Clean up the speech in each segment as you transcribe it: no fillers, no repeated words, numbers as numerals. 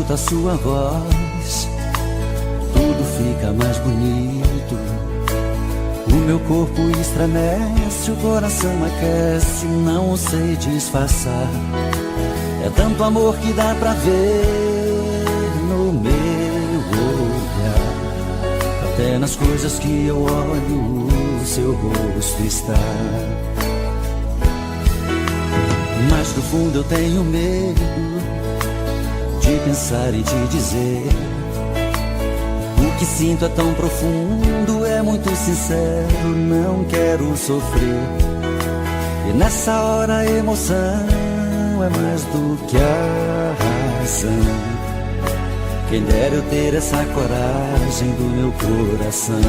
escuto a sua voz, tudo fica mais bonito. O meu corpo estremece, o coração aquece, não sei disfarçar. É tanto amor que dá pra ver no meu olhar. Até nas coisas que eu olho, o seu rosto está. Mas no fundo eu tenho medo de pensar e de dizer. O que sinto é tão profundo, é muito sincero, não quero sofrer. E nessa hora a emoção é mais do que a razão. Quem dera eu ter essa coragem do meu coração.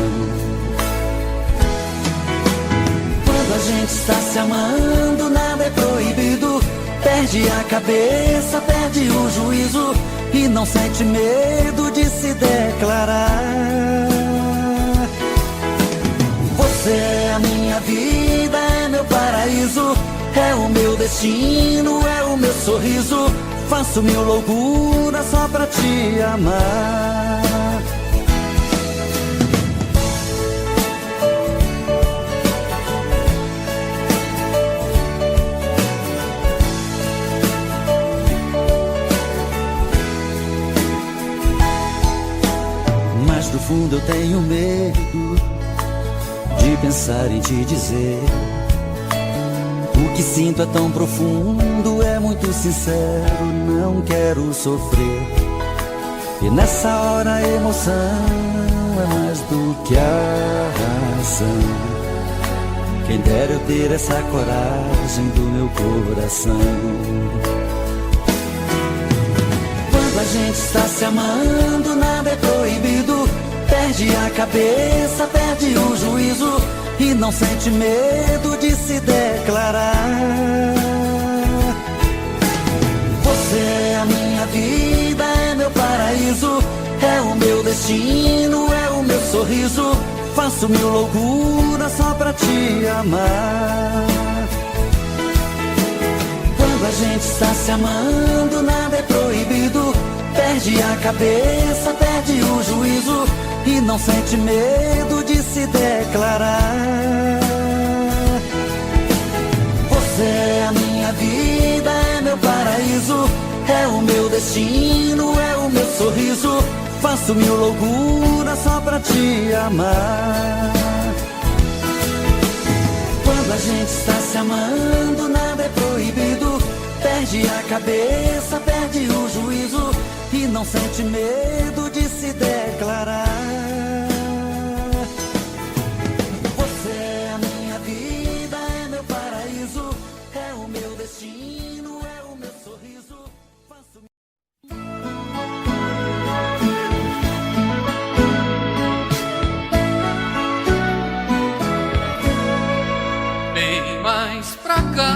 Quando a gente está se amando, nada é proibido. Perde a cabeça, perde o juízo e não sente medo de se declarar. Você é a minha vida, é meu paraíso, é o meu destino, é o meu sorriso. Faço mil loucuras só pra te amar. Mas do fundo eu tenho medo de pensar em te dizer. O que sinto é tão profundo, é muito sincero, não quero sofrer. E nessa hora a emoção é mais do que a razão. Quem dera eu ter essa coragem do meu coração. Quando a gente está se amando, nada é proibido. Perde a cabeça, perde o juízo e não sente medo de se declarar. Você é a minha vida, é meu paraíso, é o meu destino, é o meu sorriso. Faço mil loucuras só pra te amar. Quando a gente está se amando, nada é proibido. Perde a cabeça, perde o juízo e não sente medo de se declarar. Você é a minha vida, é meu paraíso, é o meu destino, é o meu sorriso. Faço mil loucuras só pra te amar. Quando a gente está se amando, nada é proibido. Perde a cabeça, perde o juízo e não sente medo de se declarar. Você é a minha vida, é meu paraíso, é o meu destino, é o meu sorriso. Faço... Vem mais pra cá,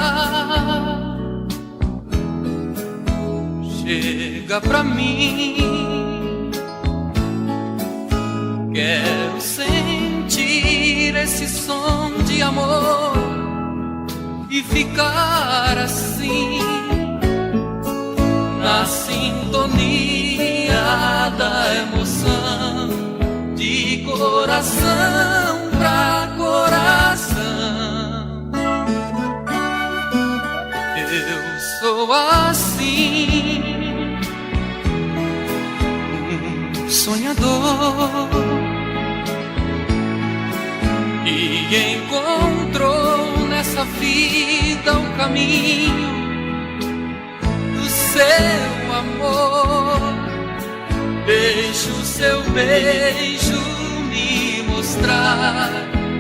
chega pra mim. Quero sentir esse som de amor e ficar assim, na sintonia da emoção, de coração pra coração. Eu sou assim, um sonhador que encontrou nessa vida um caminho do seu amor. Deixa o seu beijo me mostrar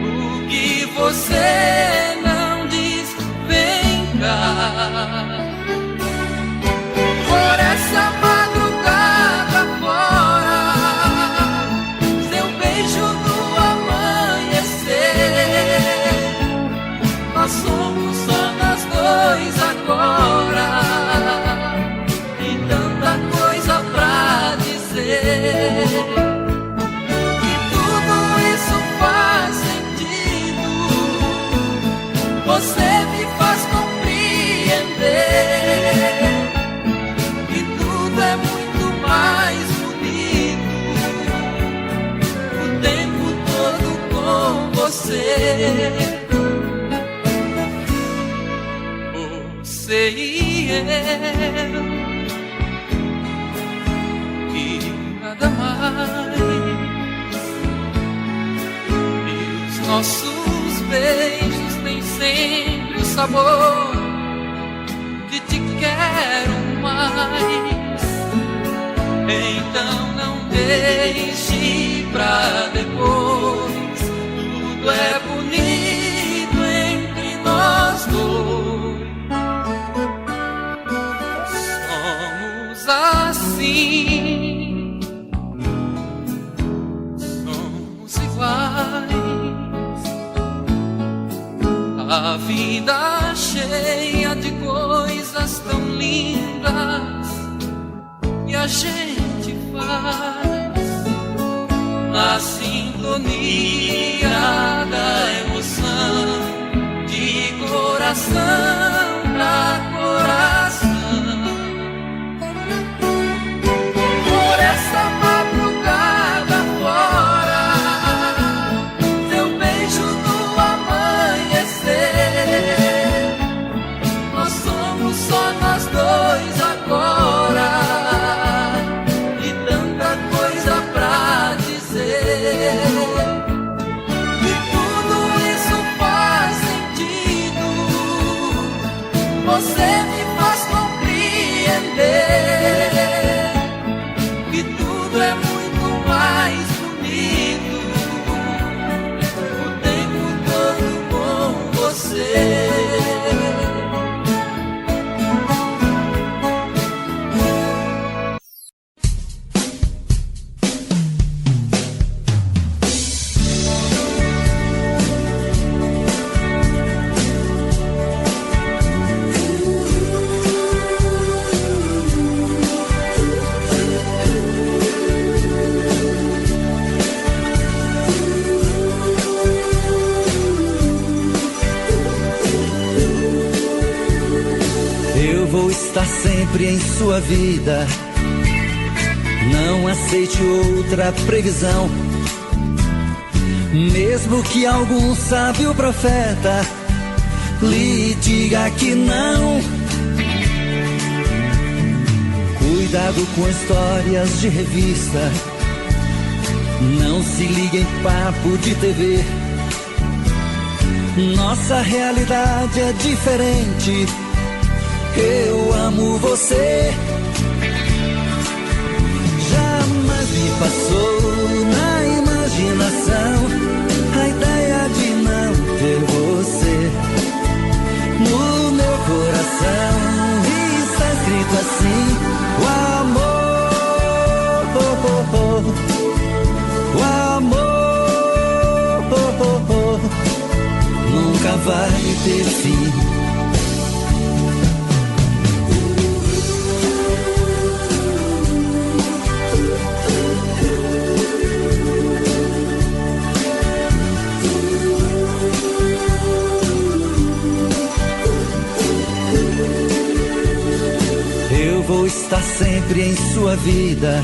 o que você não diz. Vem cá, por essa madrugada fora, seu beijo no amanhecer. Nós somos só nós dois agora, e tanta coisa pra dizer. E tudo isso faz sentido. Você me faz compreender que tudo é muito mais Você e eu, e nada mais. E os nossos beijos têm sempre o sabor de te quero mais. Então não deixe pra depois, tudo é bonito entre nós dois. Somos assim, somos iguais. A vida cheia de coisas tão lindas e a gente faz na sintonia da emoção, de coração pra coração. Por essa madrugada fora, teu beijo no amanhecer, nós somos só nós dois agora, e tanta coisa pra dizer. E tudo isso faz sentido, você me faz compreender que tudo é muito mais bonito o tempo todo com você. Eu vou estar sempre em sua vida, não aceite outra previsão. Mesmo que algum sábio profeta lhe diga que não. Cuidado com histórias de revista, não se ligue em papo de TV. Nossa realidade é diferente. Eu amo você. Jamais me passou na imaginação a ideia de não ter você. No meu coração está escrito assim: o amor, o amor nunca vai ter fim. Eu vou estar sempre em sua vida,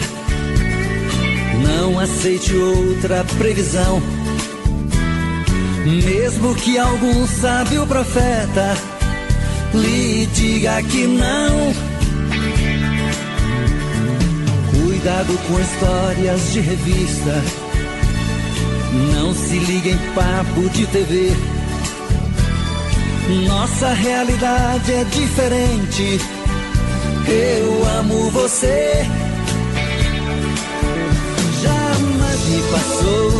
não aceite outra previsão. Mesmo que algum sábio profeta lhe diga que não. Cuidado com histórias de revista, não se ligue em papo de TV. Nossa realidade é diferente. Eu amo você. Jamais me passou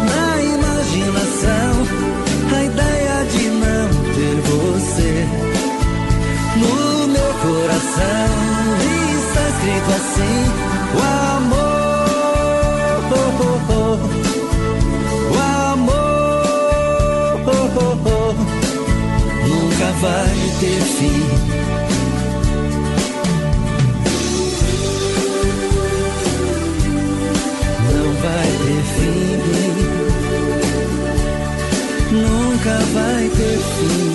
na imaginação a ideia de não ter você. No meu coração está escrito assim: o amor, o amor nunca vai ter fim. Vai ter fim, nunca vai ter fim.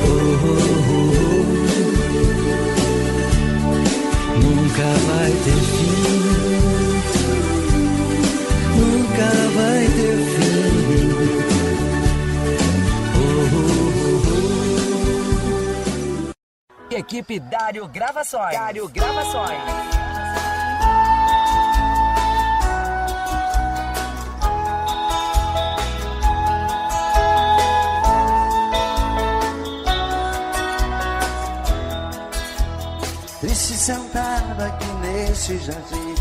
Oh, oh, oh. Nunca vai ter fim, nunca vai ter fim. Equipe Dário Gravações. Dário Gravações. Triste sentado aqui neste jardim,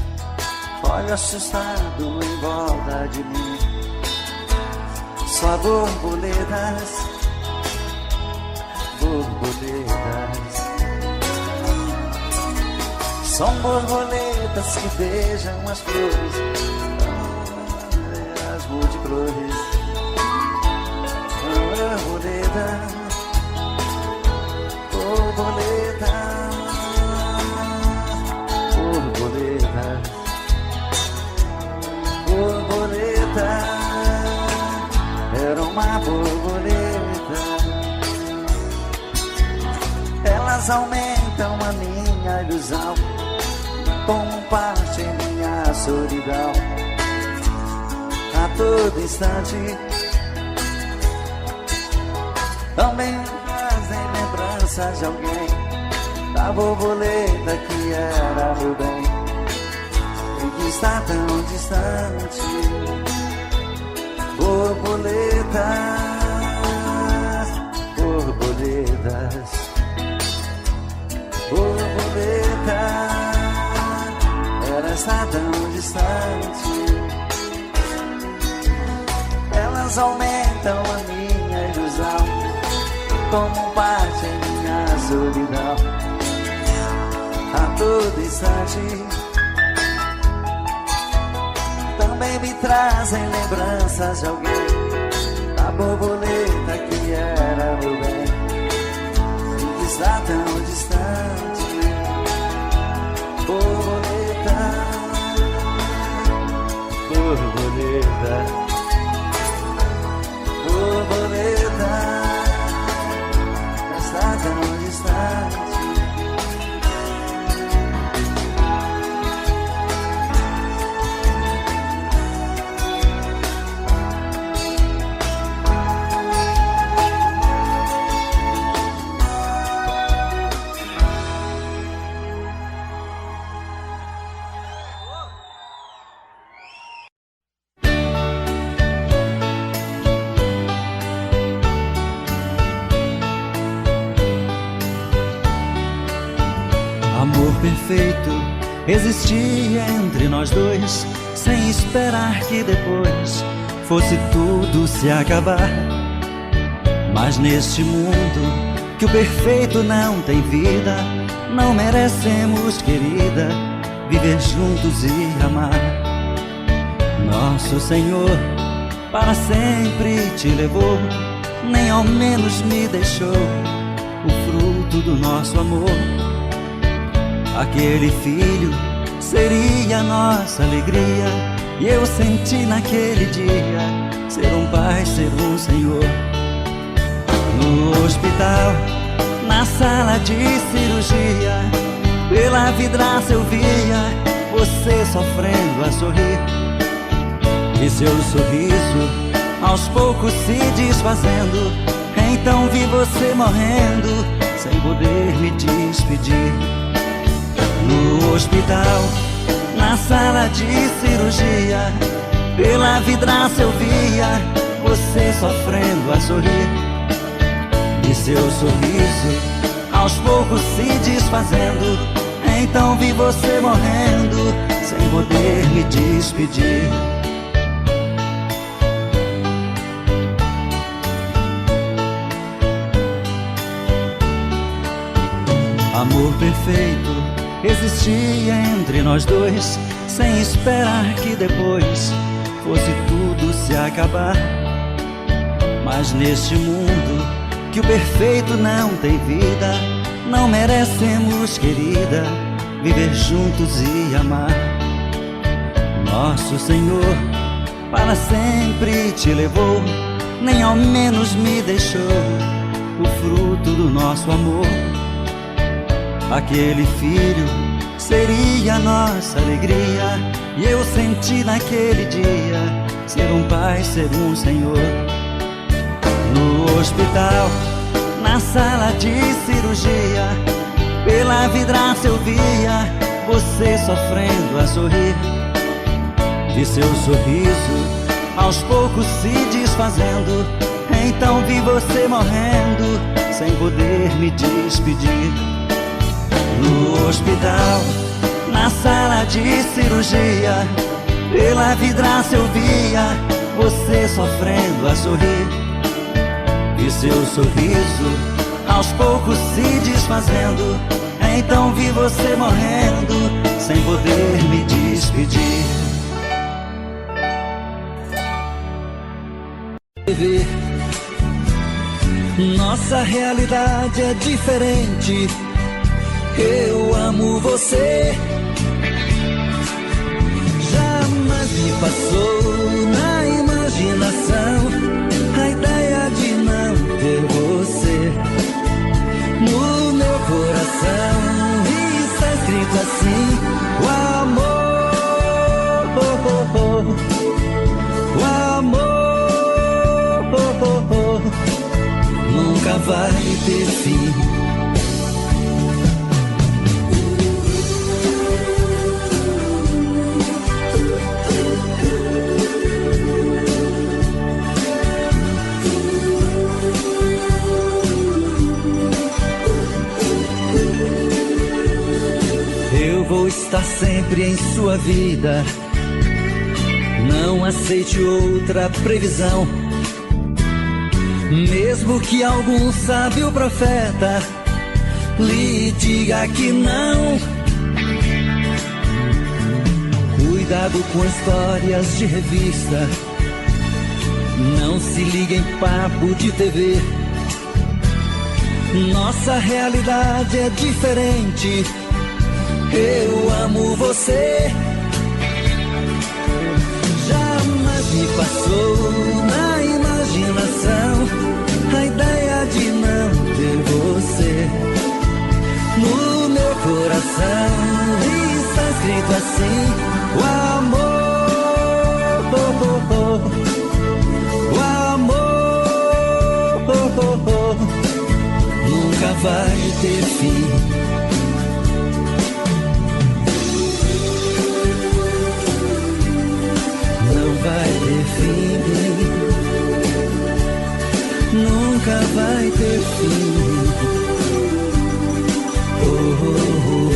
olho assustado em volta de mim. Só borboletas, borboletas. São borboletas que beijam as flores, as multicores. Borboletas, borboletas, borboletas, borboleta. Era uma borboleta. Elas aumentam a minha ilusão, tomam parte em minha solidão. A todo instante também trazem lembranças de alguém, da borboleta que era meu bem e que está tão distante. Borboletas, borboletas, borboleta, ela está tão distante. Elas aumentam a minha ilusão, tomam parte em minha solidão. A todo instante também me trazem lembranças de alguém, da borboleta que era meu bem e que está tão distante. Borboleta, borboleta, borboleta, está tão distante. Amor perfeito existia entre nós dois, sem esperar que depois fosse tudo se acabar. Mas neste mundo que o perfeito não tem vida, não merecemos, querida, viver juntos e amar. Nosso Senhor para sempre te levou, nem ao menos me deixou o fruto do nosso amor. Aquele filho seria nossa alegria, e eu senti naquele dia ser um pai, ser um Senhor. No hospital, na sala de cirurgia, pela vidraça eu via você sofrendo a sorrir, e seu sorriso aos poucos se desfazendo. Então vi você morrendo sem poder me despedir. No hospital, na sala de cirurgia, pela vidraça eu via você sofrendo a sorrir, e seu sorriso aos poucos se desfazendo. Então vi você morrendo sem poder me despedir. Amor perfeito existia entre nós dois, sem esperar que depois fosse tudo se acabar. Mas neste mundo que o perfeito não tem vida, não merecemos, querida, viver juntos e amar. Nosso Senhor para sempre te levou, nem ao menos me deixou o fruto do nosso amor. Aquele filho seria nossa alegria, e eu senti naquele dia ser um pai, ser um Senhor. No hospital, na sala de cirurgia, Pela vidraça eu via você sofrendo a sorrir. Vi seu sorriso aos poucos se desfazendo. Então vi você morrendo sem poder me despedir. No hospital, na sala de cirurgia, pela vidraça eu via você sofrendo a sorrir. Vi seu sorriso aos poucos se desfazendo. Então vi você morrendo sem poder me despedir. Nossa realidade é diferente. Eu amo você. Jamais me passou na imaginação a ideia de não ter você no meu coração. Está escrito assim: o amor, o amor nunca vai ter fim. Eu vou estar sempre em sua vida. Não aceite outra previsão. Mesmo que algum sábio profeta lhe diga que não. Cuidado com histórias de revista. Não se liga em papo de TV. Nossa realidade é diferente. Eu amo você. Jamais me passou na imaginação a ideia de não ter você no meu coração. Está escrito assim: o amor, o amor nunca vai ter fim. Vai ter fim, nunca vai ter fim. Oh, oh, oh.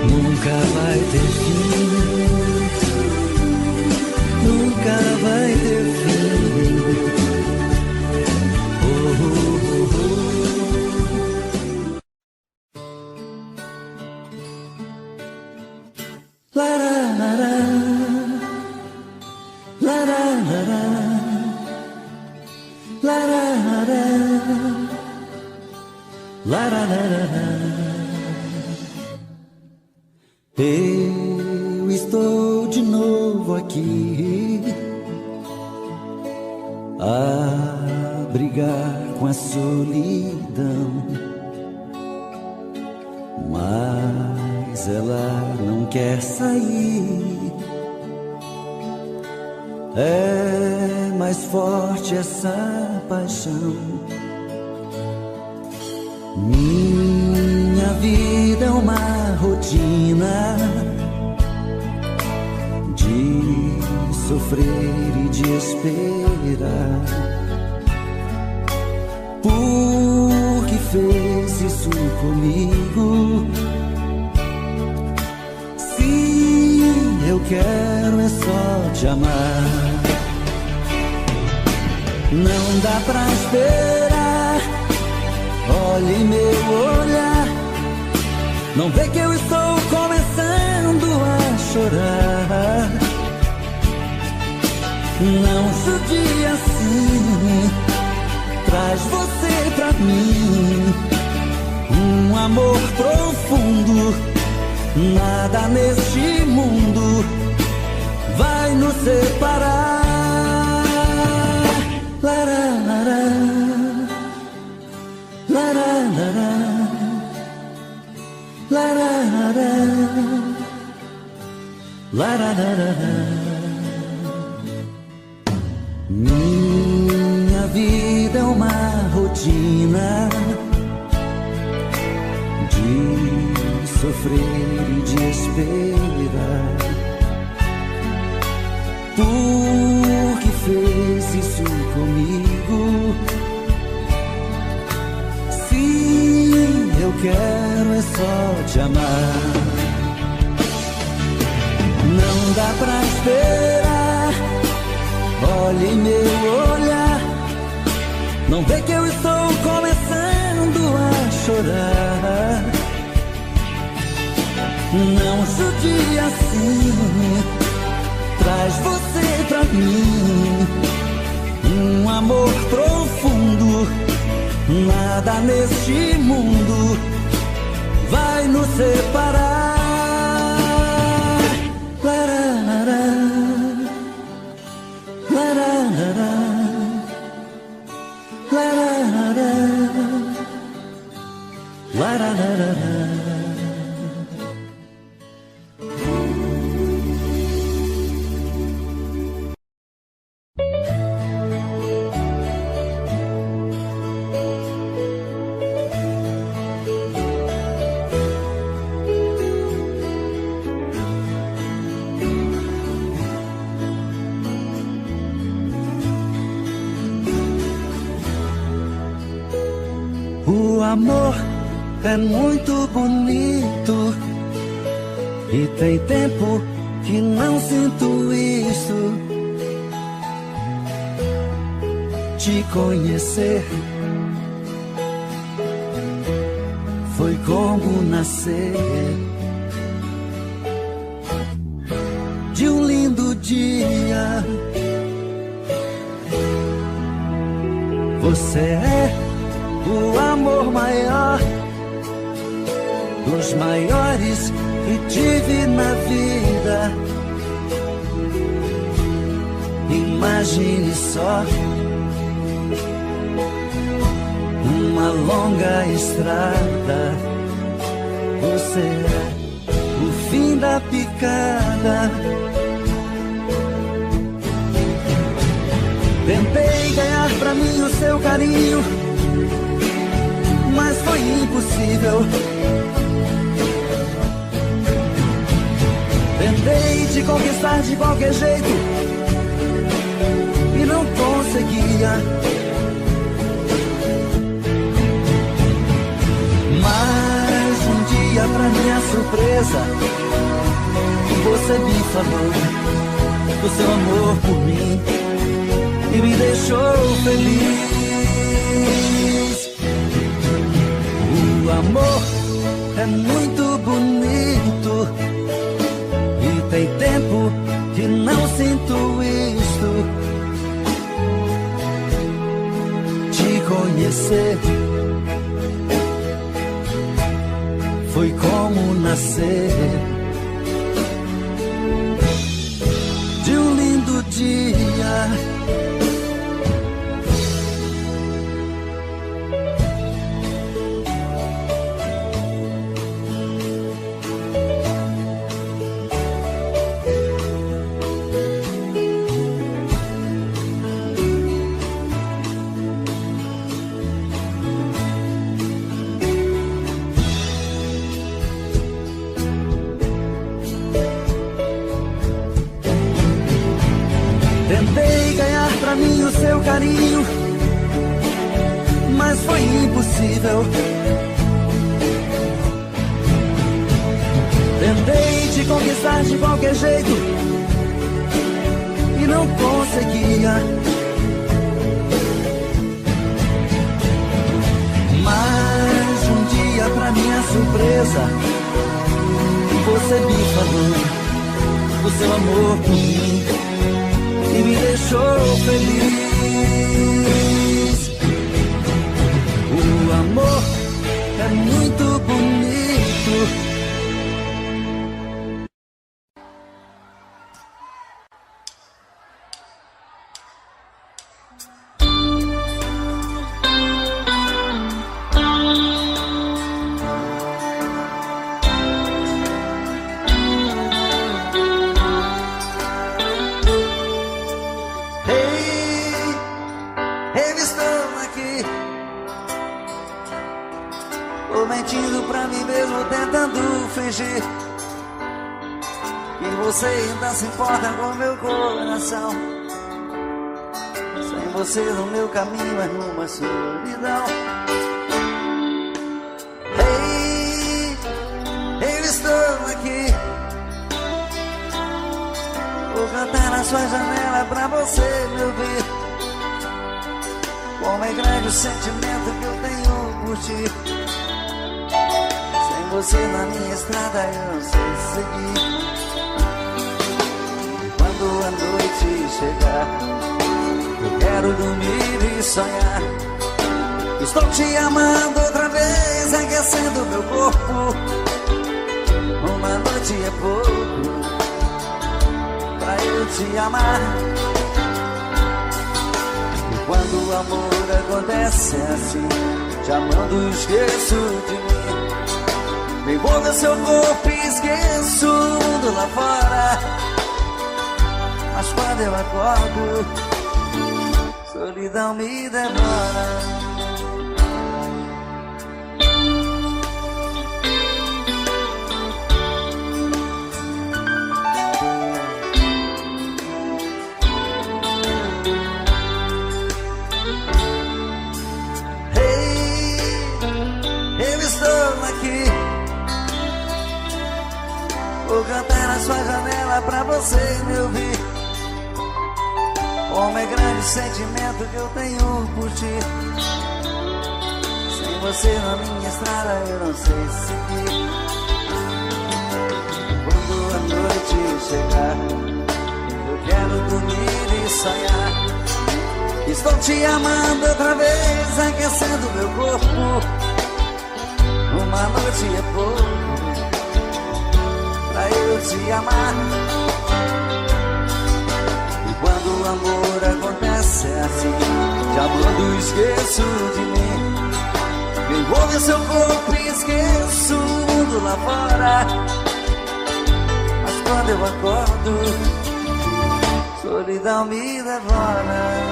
Nunca vai ter fim, nunca vai ter fim. Oh, oh, oh. Eu estou de novo aqui a brigar com a solidão, mas ela não quer sair. É mais forte essa paixão. Minha vida é uma rotina de sofrer e de esperar. Por que fez isso comigo? Se eu quero é só te amar. Não dá pra esperar. Olhe em meu olhar. Não vê que eu estou começando a chorar. Não judia assim. Traz você pra mim. Um amor profundo. Nada neste mundo vai nos separar. Lararara, lararara, lararara, lararara. Minha vida é uma rotina sofrer e de esperar. Por que fez isso comigo? Se eu quero é só te amar. Não dá pra esperar. Olha em meu olhar, não vê que eu estou começando a chorar. Não judia assim, traz você pra mim. Um amor profundo, nada neste mundo vai nos separar. O amor é muito bonito e tem tempo que não sinto isso. Te conhecer foi como nascer de um lindo dia. Você é o amor maior dos maiores que tive na vida. Imagine só uma longa estrada. Você é o fim da picada. Tentei ganhar pra mim o seu carinho, mas foi impossível. Tentei te conquistar de qualquer jeito e não conseguia. Mas um dia, pra minha surpresa, você me falou do seu amor por mim e me deixou feliz. O amor é muito bonito e tem tempo que não sinto isto. Te conhecer foi como nascer de um lindo dia. Tentei ganhar pra mim o seu carinho, mas foi impossível. Tentei te conquistar de qualquer jeito e não conseguia. Mas um dia, pra minha surpresa, você me falou do seu amor por mim e me deixou feliz. O amor é muito bonito. Mentindo pra mim mesmo, tentando fingir que você ainda se importa com meu coração. Sem você no meu caminho é uma solidão. Ei, eu estou aqui. Vou cantar na sua janela pra você me ouvir. Como é grande o sentimento que eu tenho por ti. Sem você na minha estrada eu não sei seguir. Quando a noite chegar, eu quero dormir e sonhar. Estou te amando outra vez, aquecendo meu corpo. Uma noite é pouco pra eu te amar. E quando o amor acontece assim, te amando esqueço de mim. Me envolvo seu corpo e esqueço o mundo lá fora. Mas quando eu acordo, solidão me devora. Vou cantar na sua janela pra você me ouvir. Como é grande o sentimento que eu tenho por ti. Sem você na minha estrada eu não sei seguir. Quando a noite chegar, eu quero dormir e sonhar. Estou te amando outra vez, aquecendo meu corpo. Uma noite é pouco pra eu te amar. E quando o amor acontece assim, te amando esqueço de mim. Me envolve seu corpo e esqueço o mundo lá fora. Mas quando eu acordo, solidão me devora.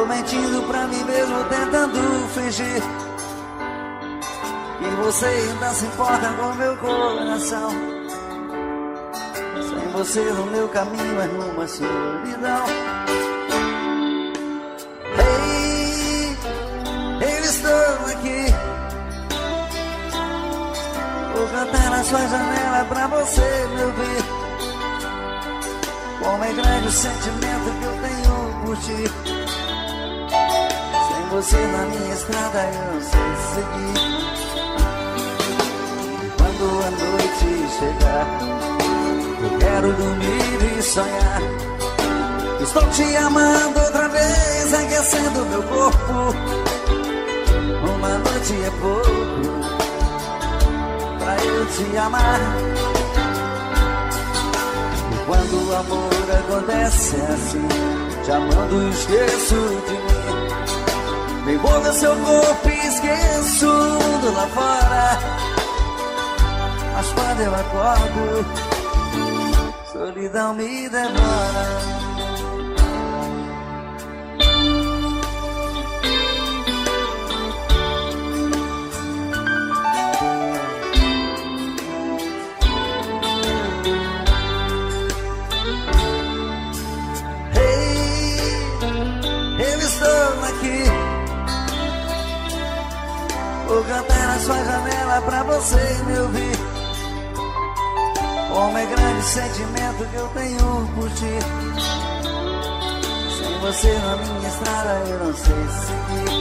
Mentindo pra mim mesmo, tentando fingir que você ainda se importa com meu coração. Sem você no meu caminho é uma solidão. Ei, eu estou aqui. Vou cantar na sua janela pra você me ouvir. Como é grande o sentimento que eu tenho por ti. Você na minha estrada eu não sei seguir. Quando a noite chegar, eu quero dormir e sonhar. Estou te amando outra vez, aquecendo meu corpo. Uma noite é pouco pra eu te amar. E quando o amor acontece assim, te amando esqueço de mim. Me envolve seu corpo e esqueço o mundo lá fora. Mas quando eu acordo, solidão me devora. Vou cantar na sua janela pra você me ouvir. Como é grande o sentimento que eu tenho por ti. Sem você na minha estrada eu não sei seguir.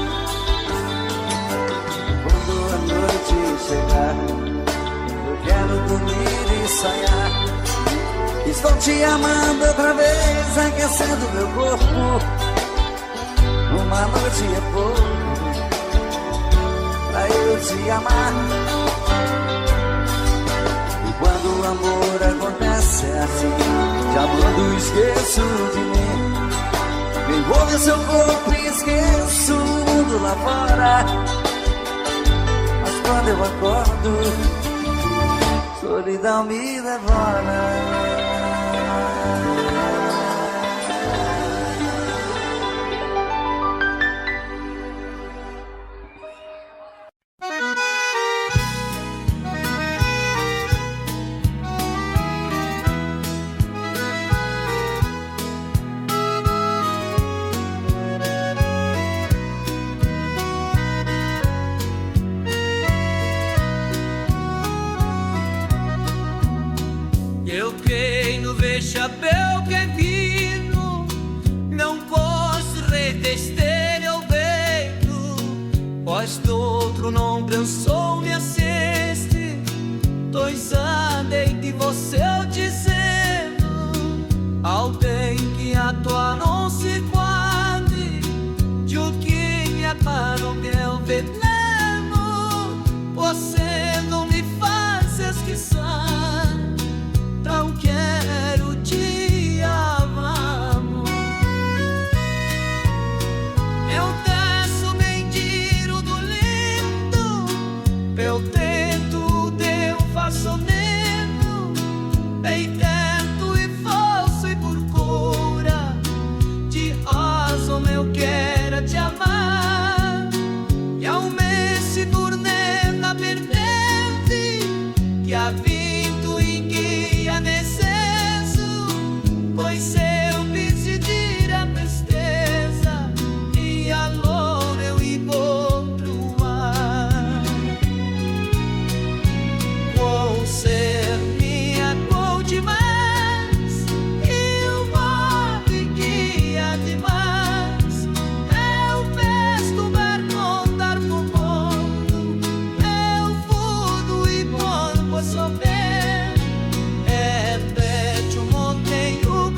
Quando a noite chegar, eu quero dormir e sonhar. Estou te amando outra vez, aquecendo meu corpo. Uma noite é pouco pra se amar. E quando o amor acontece é assim, te amando esqueço de mim. Me envolve o seu corpo e esqueço o mundo lá fora. Mas quando eu acordo, solidão me devora. Chapéu que é vino, não posso retester eu vejo, pois do outro não pensou me assiste. Dois andei de você eu dizendo, alguém que atua não se guarde, de o que me apara o meu veneno, você não me faz esquecer, não quero te amar. Eu desço mentiro do lindo, eu tento de um façoneno, bem tento e falso e por cura de razão eu quero te amar. E ao mês se tornei na perdente, que a vindo e guia nesse, pois eu decidir a tristeza e a lona eu encontro o ar. Vou ser minha cor demais e o modo guia demais. Eu peço ver contar com o mundo, eu fudo e bom vou saber. É pede um monteiro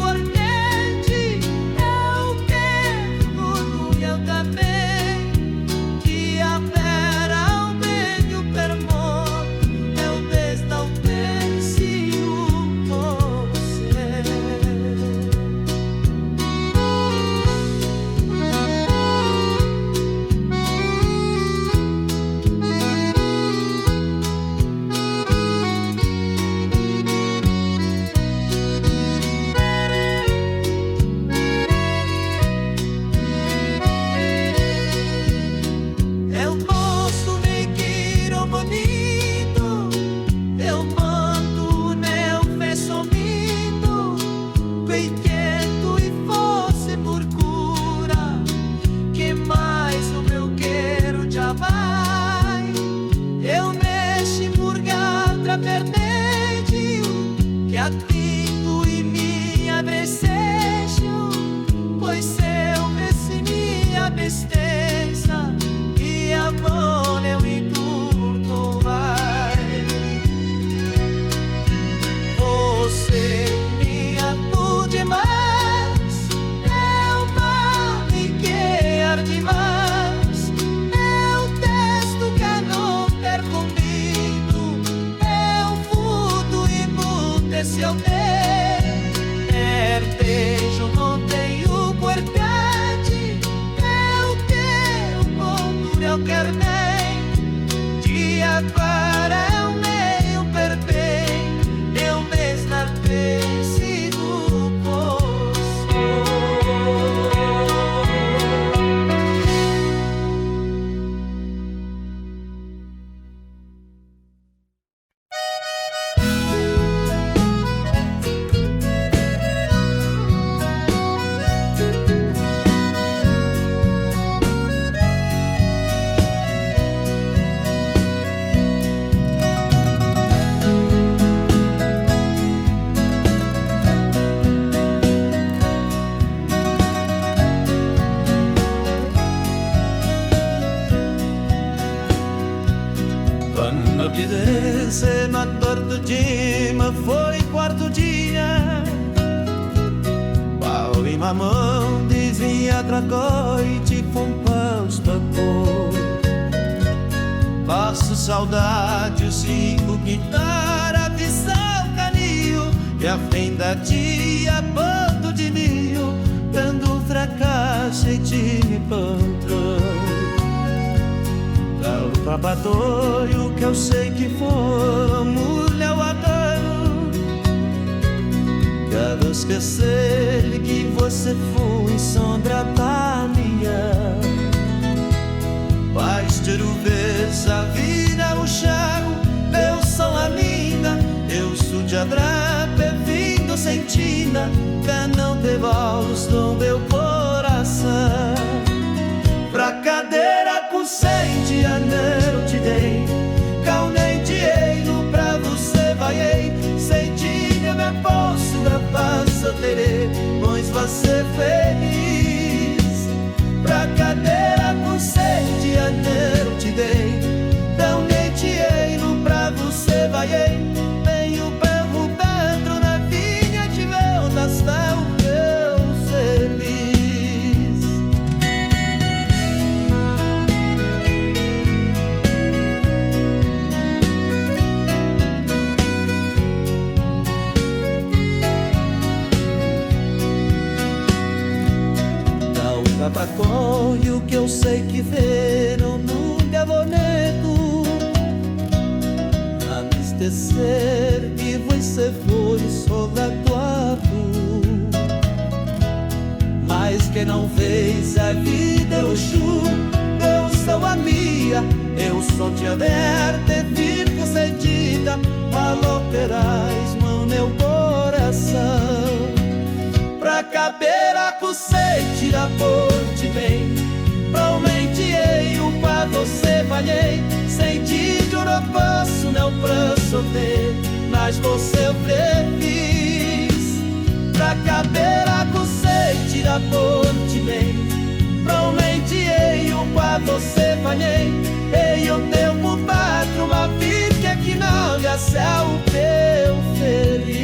e a mão eu encurto mais. Você me amou demais, eu me quero demais. Eu testo que não ter comigo, eu fudo e mudo esse eu desejo, não tenho guardade. Eu quero bem, dia para eu meio perfeito, eu mesmo sido posso. Se na torto de me foi quarto dia, pau e mamão dizia outra coisa, foi um pau espacou. saudade, cinco guitarra, visão, canil, e a fenda dia, bando de mil, dando fracasso e time pantrão. Tal papadoio que eu sei que foi mulher o adoro, quero esquecer que você foi sombra da minha. Vais ter o vez a vida, o charro, eu sou a linda, eu sou de adrape, vindo sentida, que não te volos no meu coração. Pra cadeira com 100 de janeiro te dei, caunei dinheiro pra você vaiei, cedinha me posso da passa terei, pois você feliz. Pra cadeira com 100 de janeiro te dei, caunei dinheiro pra você vaiei, bem o perro Pedro na vinha de meu das fel meu feliz. Papacoio que eu sei que viram no gabonete, a me esquecer que você foi soldado, mas que não fez a vida eu juro, eu sou a minha, eu sou te aberta, fico sentida, aloperais no meu coração. Pra caber a cocete da ponte bem, prometei o pra você falhei, sentido não posso, não posso ter, mas você eu fiz. Pra caber a cocete da ponte bem, prometei o pra você falhei, e o tempo bate uma vida que não lhe céu meu feliz.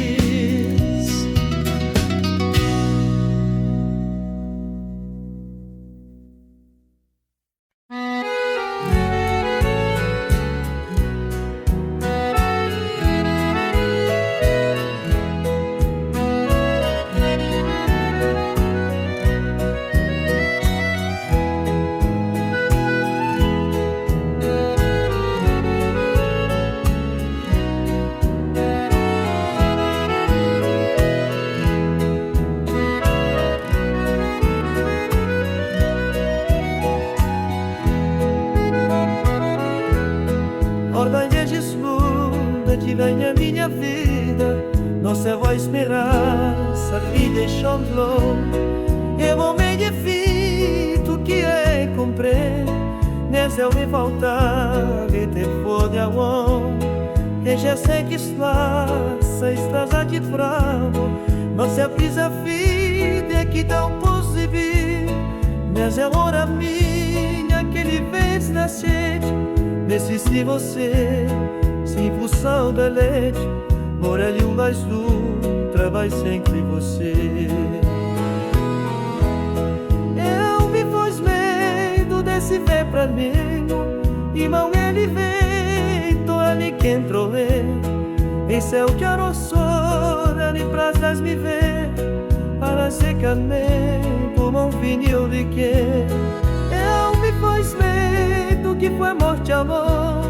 Venha minha vida, nossa voz esperança me deixou longe. Eu homem de fito que é comprei, nesse eu me faltar e te fode a mão. E já sei que estás a de fravo, não se aprisa vida que tão possível. Mas é hora minha que ele vez na sede, nesse se você em função da leite, morelho mais duro, trabalho sempre você. Eu me pus medo desse ver pra mim, irmão ele veio, tô ali que entrou em céu que arroçora, nem praças me ver, para secar nem por mão vinil de que. Eu me pus medo que foi morte amor,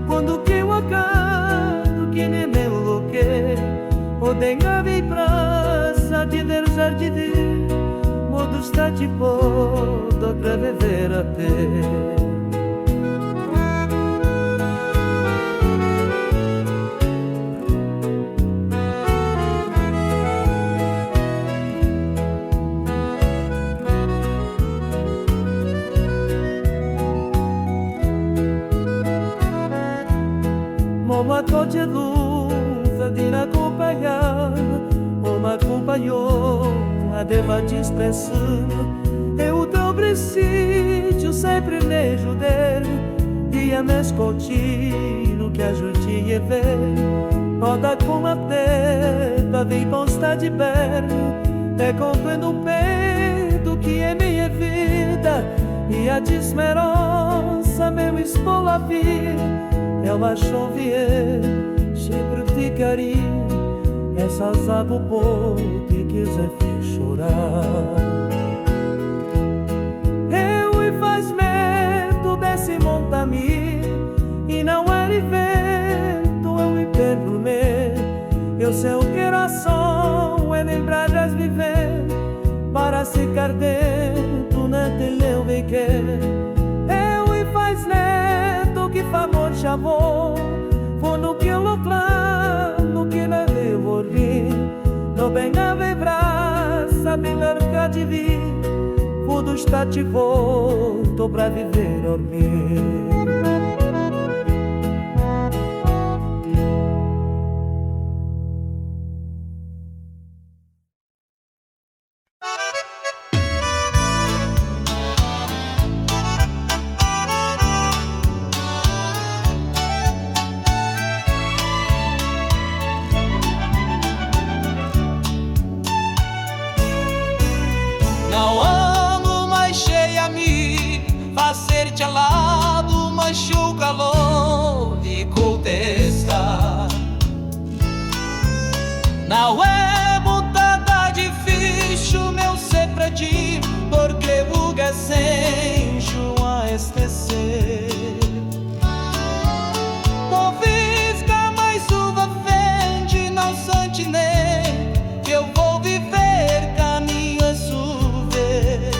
quando que eu acaso que nem me louquei, o dengavi praça de der jardim, modo está de podo pra viver até. Uma toda luz a dir acompanhar, uma acompanhou a deva de expressão. Eu teu preciso sempre me ajudar, e a me escotir que ajude a ver. Toda com a teta vem constar de perto, te compreendo um peito que é minha vida, e a de esperança meu expor a vida. ela chover, sempre te carinho, essas águas por te quiser chorar. Eu e faz medo desse montami, e não é vento, eu e perdo me. Eu sei o que era som, é lembrar de viver, para ficar dentro na tele o que eu e faz neto que favor chamou, foi no que eu no que não devo ouvir, não bem a vibrar, sabe largar de vir, tudo está de volta pra viver dormir. Não amo mais cheia me fazer-te ao lado, mas o calor de contestar. Não é muita difícil meu ser pra ti, porque buga sem a esquecer. Talvez mais uma vez não sente nem que eu vou viver caminho a chover.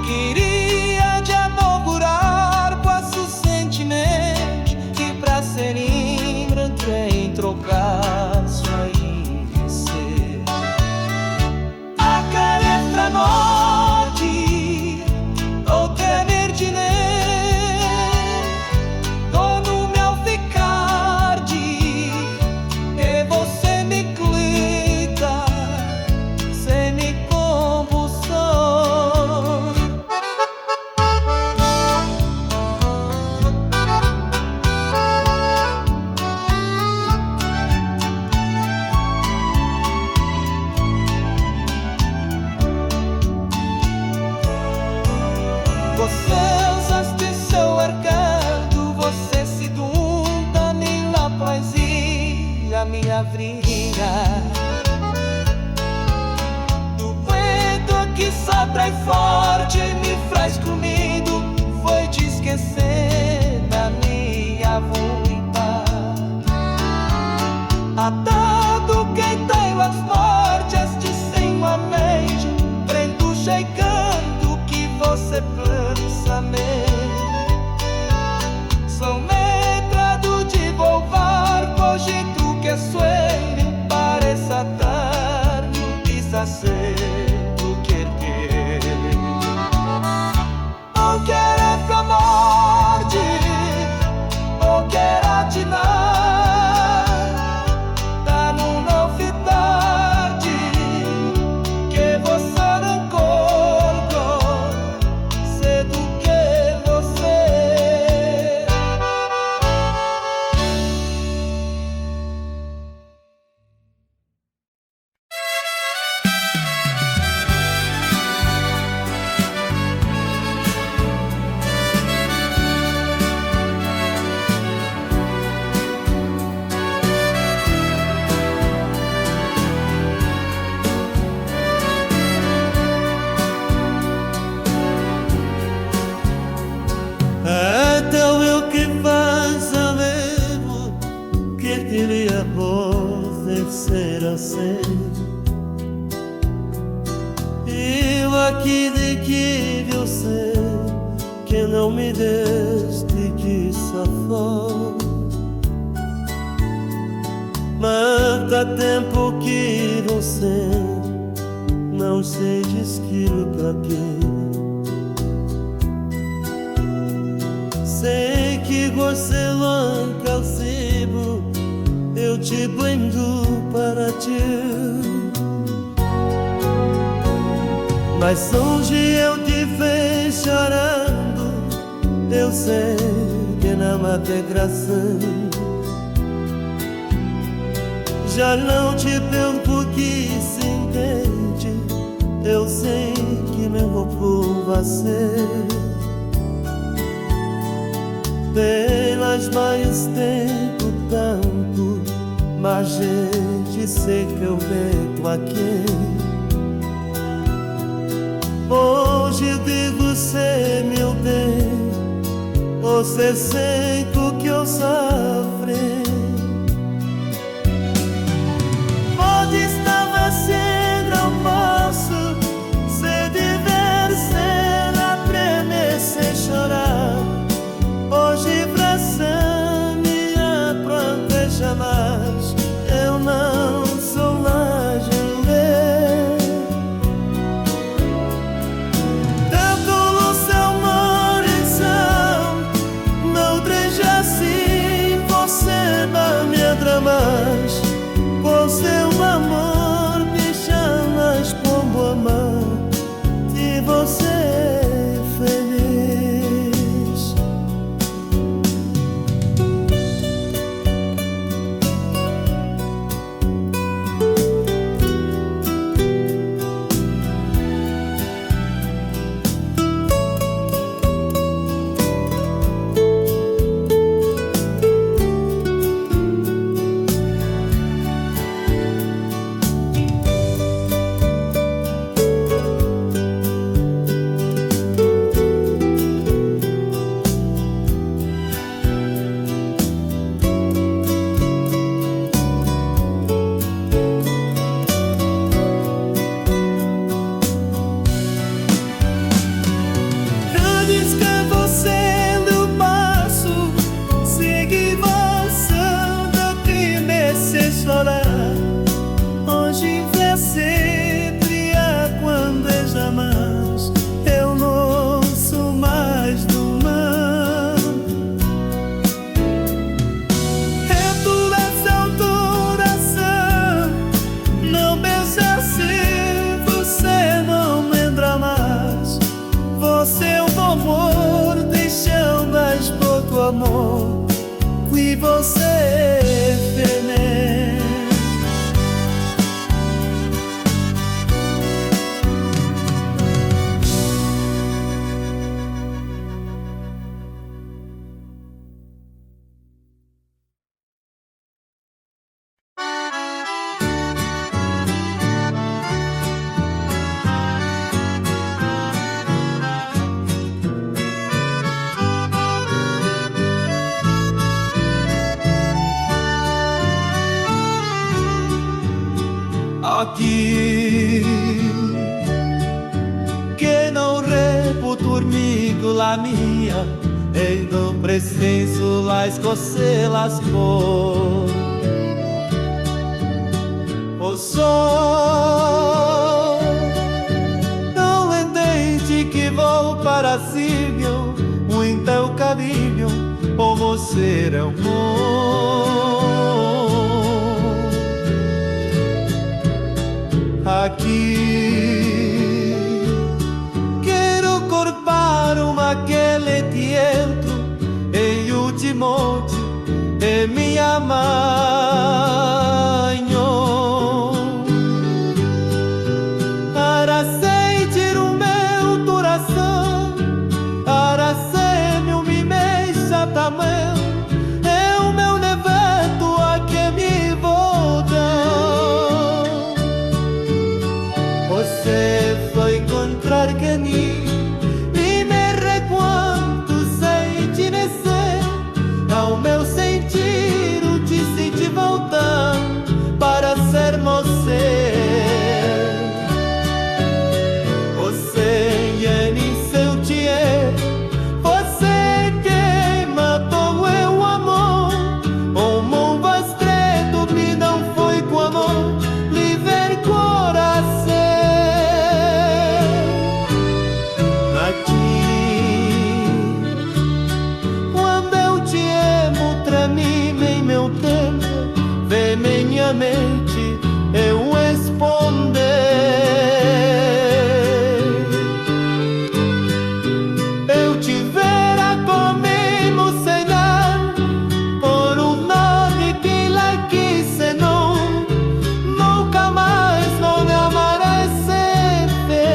Queria te amogurar com esse sentimento que pra ser em trocar sua ser. A caretra norte, o temer de no meu ficar de que você me clica sem me combustão. Você usaste seu arcado, você se dunta na poesia, minha briga. Do vento que sopra e forte me faz comigo, foi te esquecer da minha vontade. Atado quem tem as mortes de sem manejo, prendo chegando que você pensa mesmo. Sou metrado de volvar, por jeito que suene, pareça tarde, desacerto quer que. Não quero pra morte, não quero atinar, tá no novidade que você não colgou, cedo que você. Então eu que faz a mesmo que queria poder ser assim. Eu aqui de que eu sei que não me deste que safou. Manta tempo que você não sei esquilo pra quê. Sei que você lanca o cibo, eu te blendo para ti. Mas hoje eu te vejo chorando, eu sei que não há degração. Já não te pergunto que se entende, eu sei que meu corpo vai ser. pelas mais tempo tanto, mas gente sei que eu vento aqui. Hoje digo você meu bem, você sente o que eu sofri. Pode estar você não posso se divertir na preme sem chorar. Hoje pra ser minha pronta jamais eu não sou lá de ver. Tanto no seu coração não deixa assim você vai me amar. Com seu amor me chamas como amar de você feliz. Hoje vai sempre a quando é jamais eu não sou mais do mar. É tu essa coração, não pensa assim, você não lembra mais. Você é o amor, deixa mais pouco amor, e você é feliz. Aqui que não reputo dormigo la mia e não preciso la escocer las por o sol não entende que vou para Sírio muito carinho por você é amor. Aqui quero corpar uma aquele tempo e último e minha mãe para sentir o meu coração, para ser meu me mexa também é o meu neveto a que me volta. Você foi encontrar que ni me recuanto sem te necer ao meu sentir o te sentir voltar para ser você. Você é nem seu tio, você que matou o amor. O mundo estreito me não foi com amor, livre coração. Minha mente eu responder. Eu tivera comigo cenar por um nome que lá quis, senão nunca mais não me amará sempre.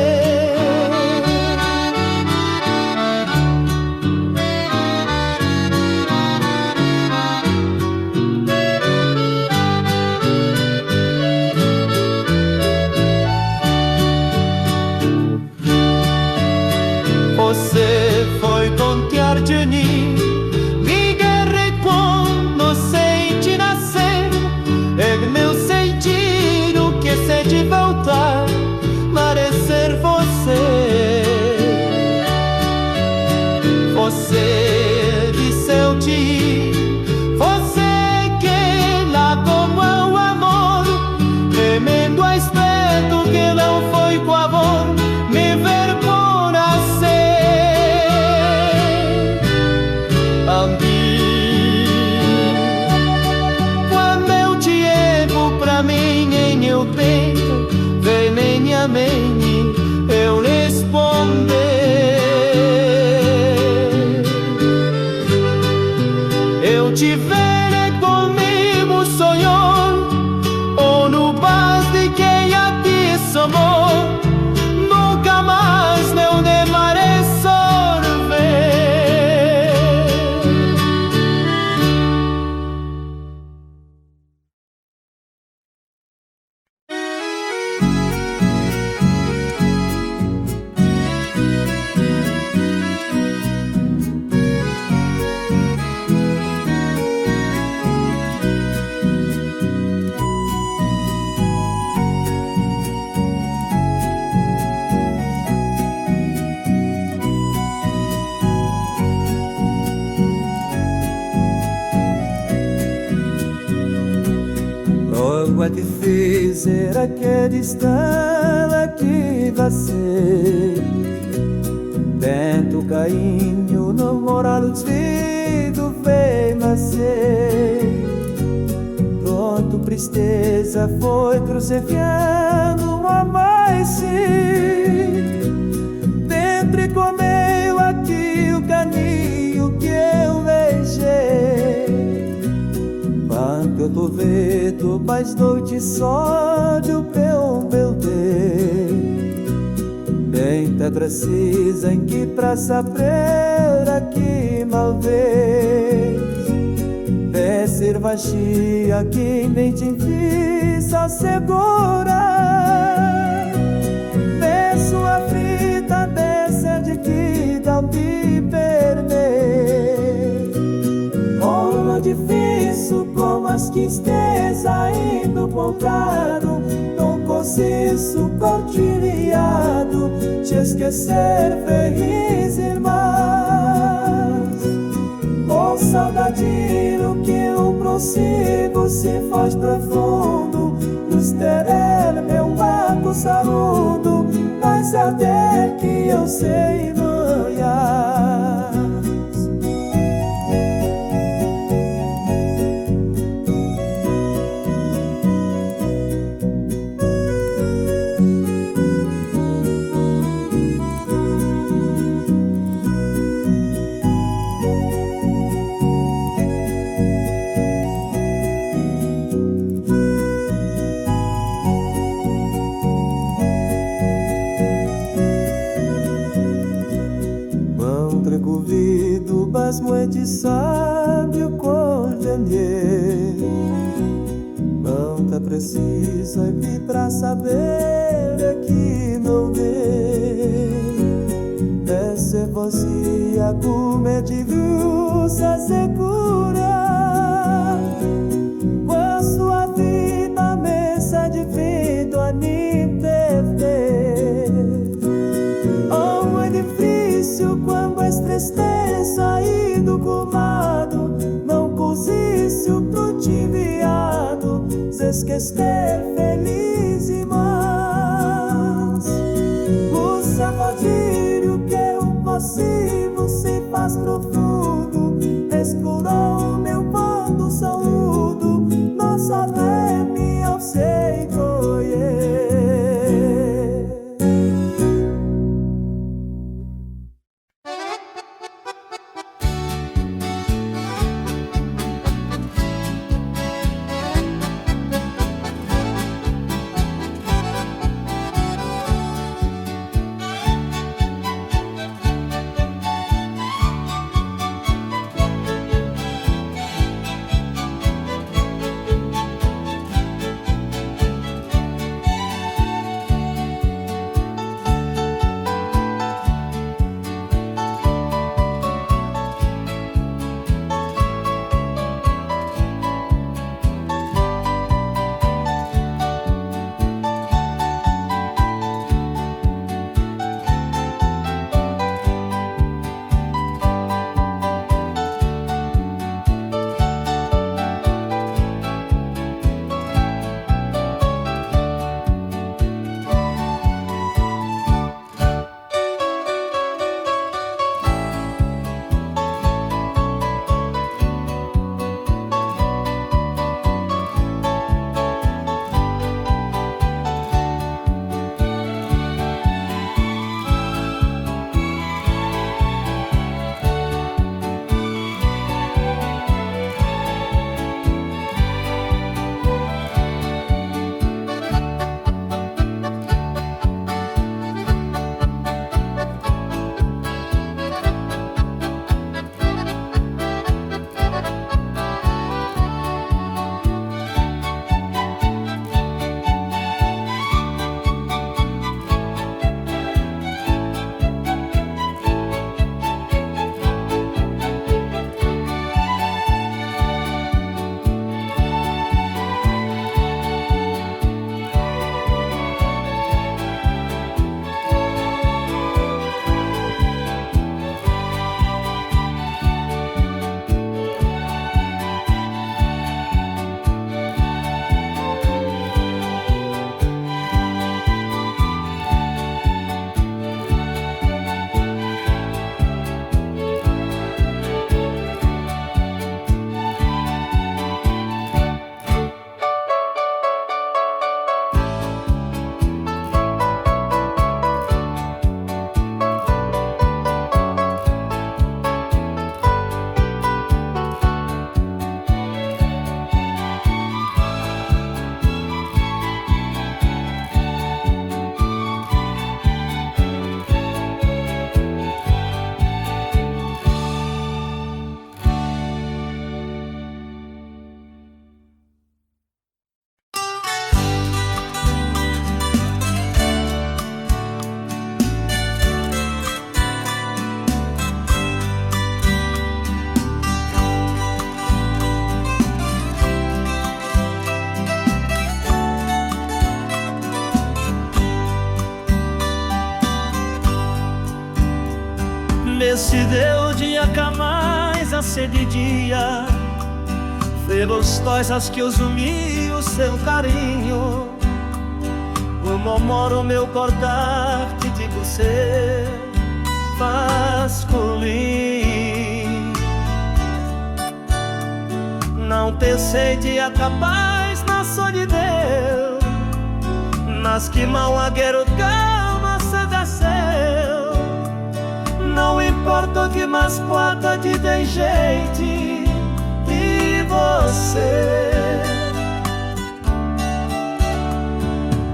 meni. Mi guerra quando sente nascer, é meu sentido que sente voltar, parecer você. Você disse-te, você que lá como é o amor, tremendo aspecto que não foi com amor, me ver por nascer. Quando eu te erro pra mim em meu peito, vem minha mente, eu responder. Eu te verei comigo sonhar, ou no paz de quem a ti somou, nunca mais não demarei sorver. Logo a te fizer acreditar que vai ser tanto carinho no moral do filho vem nascer. Pronto, tristeza foi crucificando a mais sim. Sempre comeu aqui o caninho que eu beijei. Quando eu tô vendo, mas noite só de o meu Deus. Bem tá precisa em que pra saber aqui mal vez. Descer vazia que nem te fiz assegurar. Peço a frita dessa de que não te perder. Oh, difícil como as que esteja indo comprado, não consigo cortilhado te esquecer, feliz irmãs. Oh, saudadinho que eu prossigo se faz profundo, nos terer meu barco saúdo, mas até que eu sei manhar. Mas muito sábio condenhei. Não tá precisa e pra saber que não dei. Esse você a comer de luz a segurar. Com sua vida mesa de vida a mim perder. Oh, é difícil quando és tristeza do comado, não consiste pro tibiado, se esquecer feliz irmãs. O sapatilho que eu possível se faz profundo, escurou meu bando saúdo, nossa leme eu sei colher. Decideu dia que mais a ser de dia, pelos toisas que os humilham o seu carinho. O moro meu cortar te digo ser masculino. Não pensei dia capaz na solidão, mas que mal agueiro calma se desceu. Não importa o que mais pode te der jeito de você.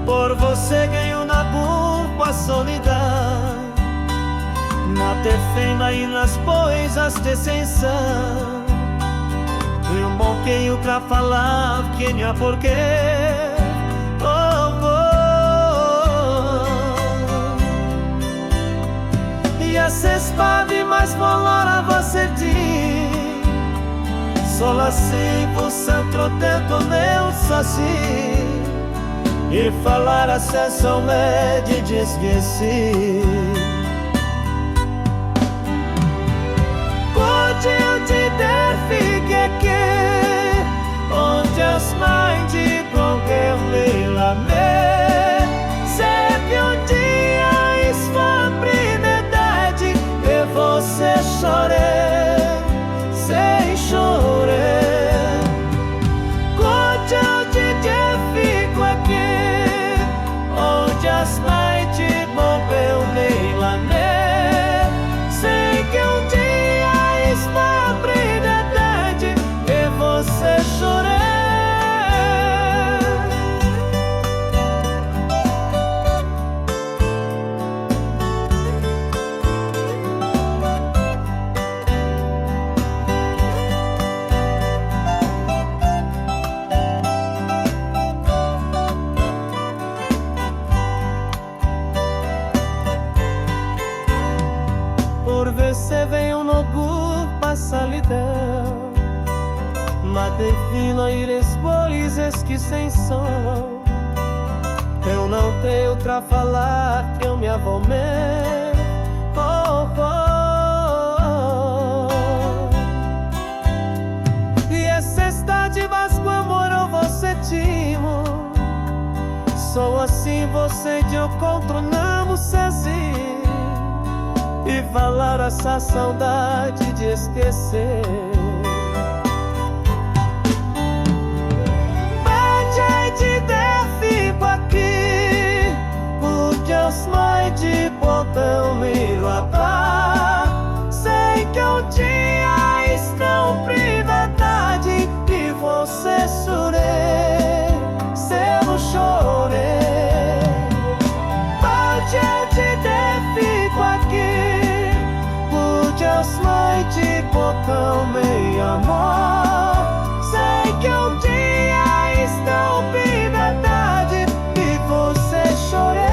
Por você ganho na burra a solidão, na defenda e nas coisas de sensação. Eu moqueio pra falar que nem porquê. E essa espada mais valora você diz, só assim você troteto meu saci, e falar a sessão média de esquecer. Pode eu te der fique aqui, onde as mães de qualquer leila me, sempre um dia esfambre verdade, e você chore, sem chorar. Pode eu te der fico aqui, onde as mães de qualquer leila me, sei que um dia verdade e você chorar. Por você veio no culpa solidão, mas defino ir escolhas que sem som. Eu não tenho pra falar que eu me avomei. E essa estádio vasco amor eu você timo, só assim você de eu controlamos sozinho, e falar essa saudade de esquecer. Pede de der fico aqui, porque os mães de botão me lavar. Sei que um dia estão privadade, e você chorei, se eu não chorei. Pede de der fico aqui, as mães de botão me amor. Sei que um dia estão em verdade, e você chorei.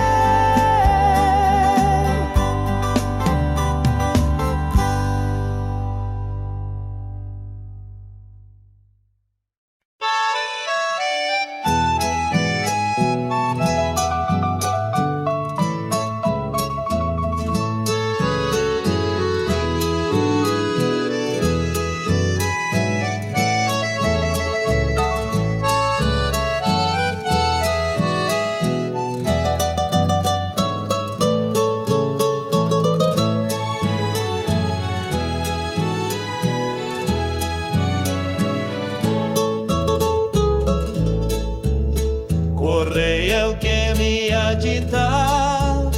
Correio que me agitar,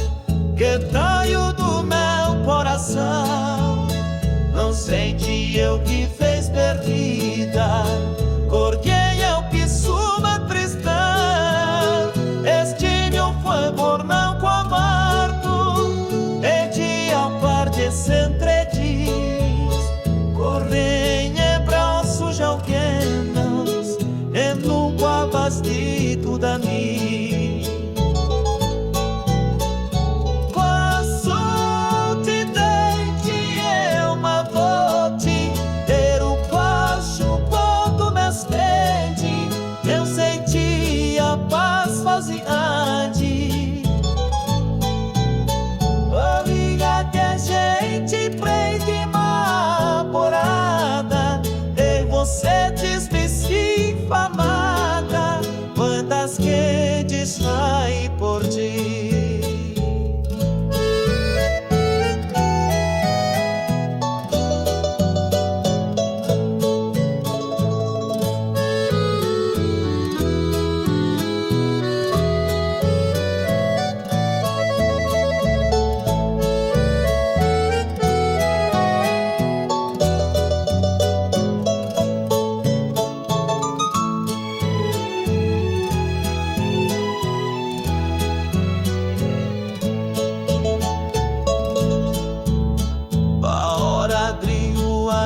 que taio do meu coração, não sente eu que fez perdida, porque eu que suma tristão. Este meu foi por não covardo, e de ao par de se entrediz, correio para suja o que nos, em nunca abastido da mim. Posso te dar que eu uma volte, ter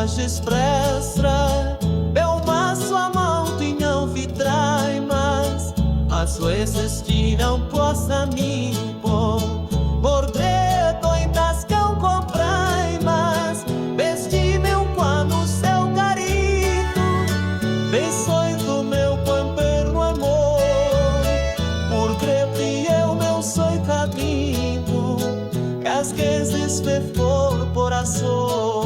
mas expressa. Eu maço a mão tinham vitrai, mas às vezes não possa me pôr. Bordeto em tascão comprai, mas vesti-me quando seu carito. Pensoi do meu pamper no amor, por crepe eu não sou caminho, que às vezes me for por açor.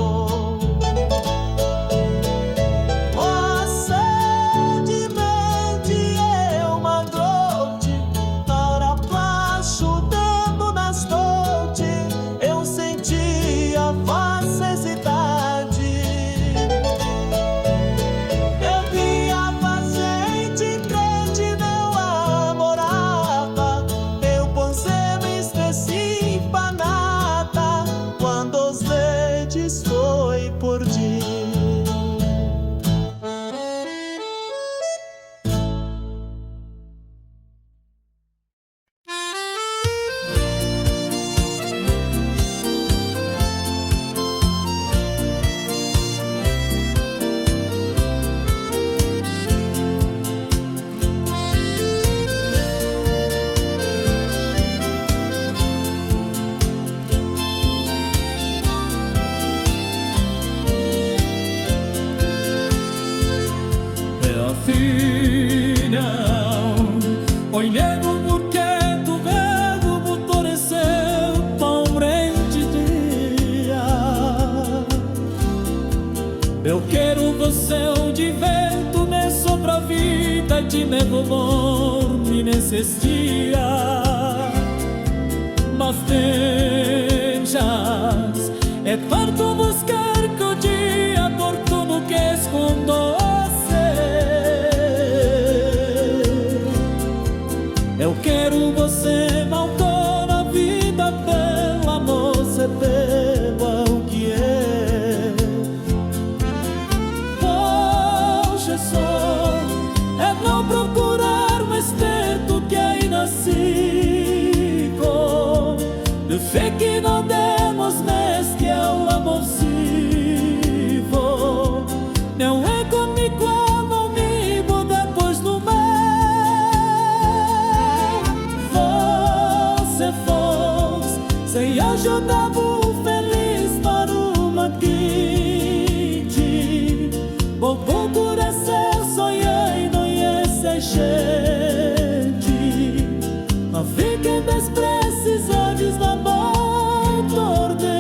Oi nego, porque tu vendo motoreceu tão rente dia. Eu quero você de vento me sobra vida de nego dorme nesses dias. Mas deixas é farto buscar que o dia oportuno que escondo. Eu quero você maltou na vida pela moça, pelo que é. Hoje só é não procurar um esperto que aí nasci com de fé que não demos mais que é o amor vivo. Não é comigo amigo depois do mês. Sem ajudar-vos feliz para uma kit. Vou procurar ser sonhei, não ia ser gente. Mas fiquem desprecisados da motor de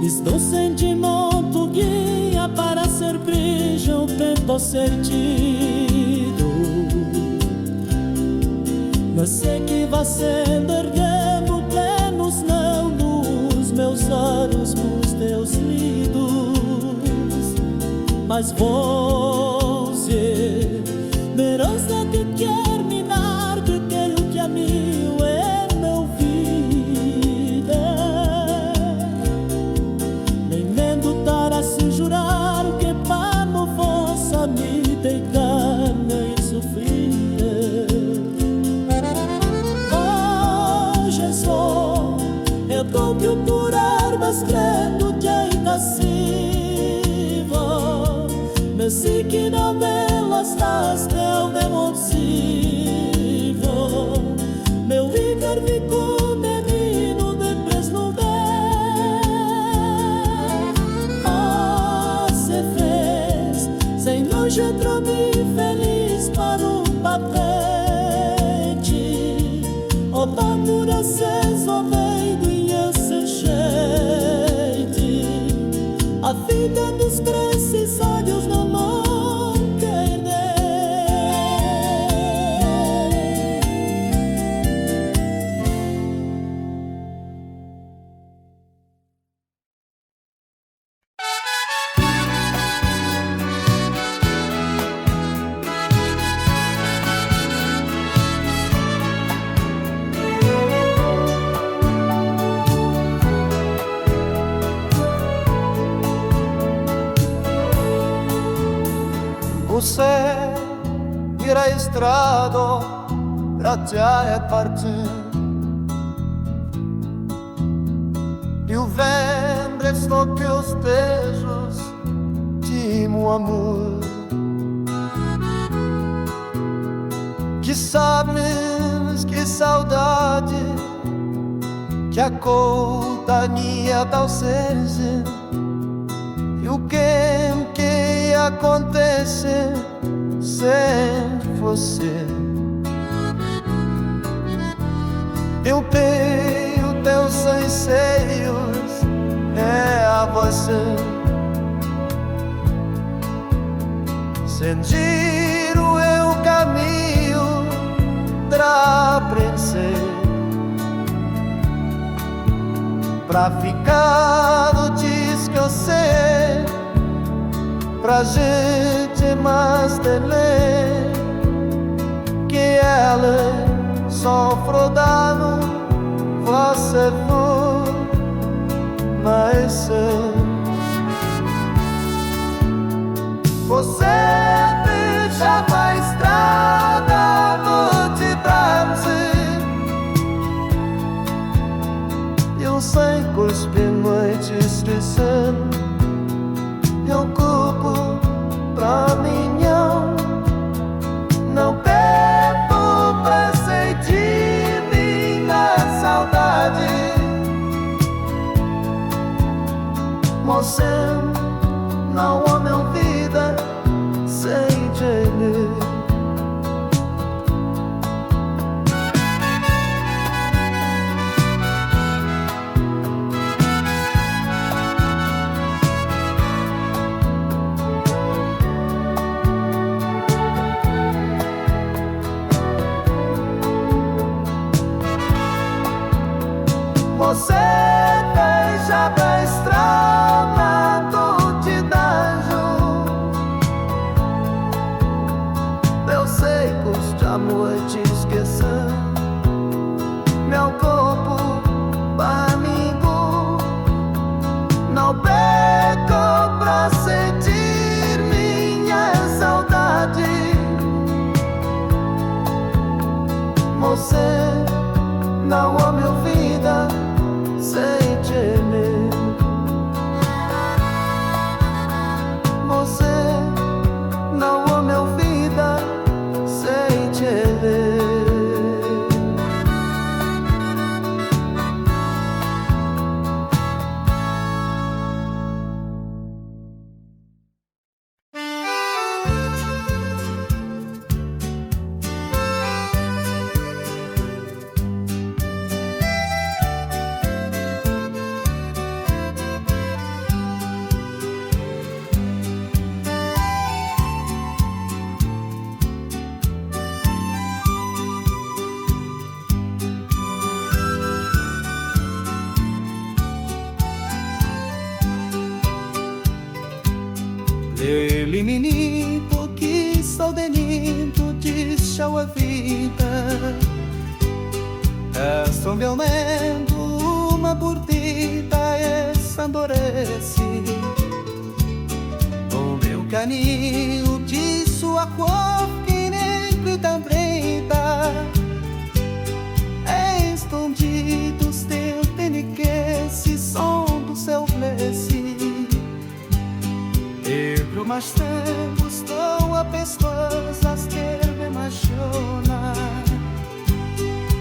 estou sentimento guia para ser brilho pelo sentido. Eu sei que vai sendo erguendo plenos não nos meus olhos, nos teus lidos. Mas você verás-te que quer minar de aquilo que a mim é meu vida. Nem mendo estar a se jurar que para não vossa me deitar nem sofrer. Hoje só eu tô procurar mas crendo que ainda se vou. Mas se que não velas estás teu demonsivo. Meu líder ficou menino depois não vê. Se fez sem longe tromi feliz para um papete. O bandura se sobeiro e esse jeito. A vida dos precisários não vão perder. Você vira estrada já é partir. E o vento estou que os beijos de meu amor, que sabes que saudade, que a companhia da ausência, e o que acontece sem você. Eu tenho teus anseios, é a você. Sentir o eu caminho pra vencer, pra ficar no diz que eu sei, pra gente mais dele, que ela sofre dano, você for mais você deixa a estrada no te transe. Eu sei cuspir noites dizendo, eu culpo pra mim não bebo pra sentir minha saudade. Você não há minha vida sem ele. Você deixa a estrada do te danjo. Eu sei que os amor te esquecer. Meu corpo, amigo, não peco pra sentir minha saudade. Você não há minha vida sem ele. Você não há minha vida sem ele. Ele menino que sou dentro de sua vida, é só meu medo, uma burdita essa endurece. O meu caninho de sua cor que negra também tá escondido os teus peniques, som do seu blesse. E pro mais tempo estou a pescoças que me machucam,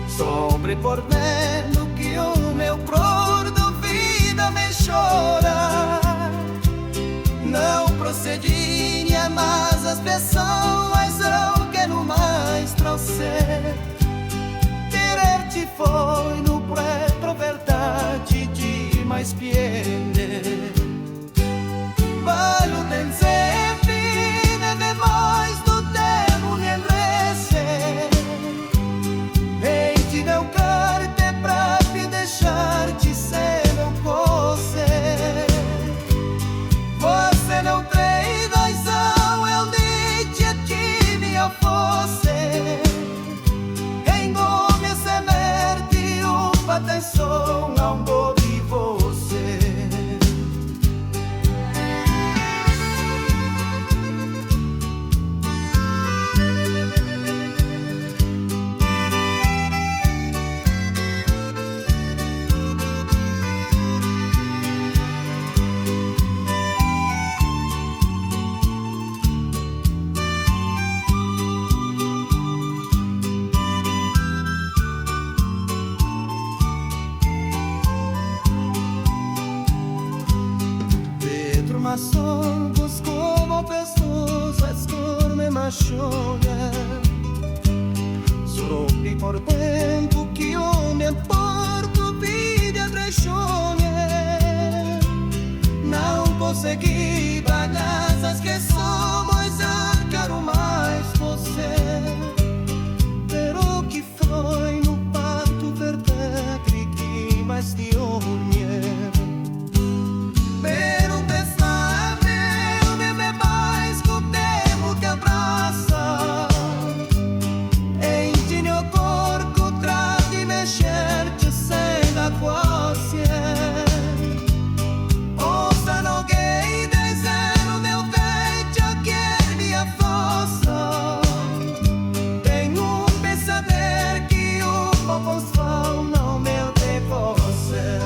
sobre por vendo que o meu cor do vida me chora. Não procedi mais as pessoas ao que no mais trouxe. Querer-te foi no preto verdade de mais piede. Vale o tempo sempre, demais do tempo me enrece. Vem-te meu carte pra te deixar de ser meu coce. Você não tem razão, eu disse a ti minha fosse. Engome semerte, atenção, não dou de você. paixões. Sofri por tempo que eu me importo, vida traições. Não consegui bagaças que somos, eu quero mais você. Pero que foi no pacto verdade que mais te unir. Pero pensamento me mais que o tempo que abraça. Em ti meu corpo traz de mexer-te sem da quase. Ouça no que dizer o meu peito que minha força. Tenho saber que o popozão não me tem você.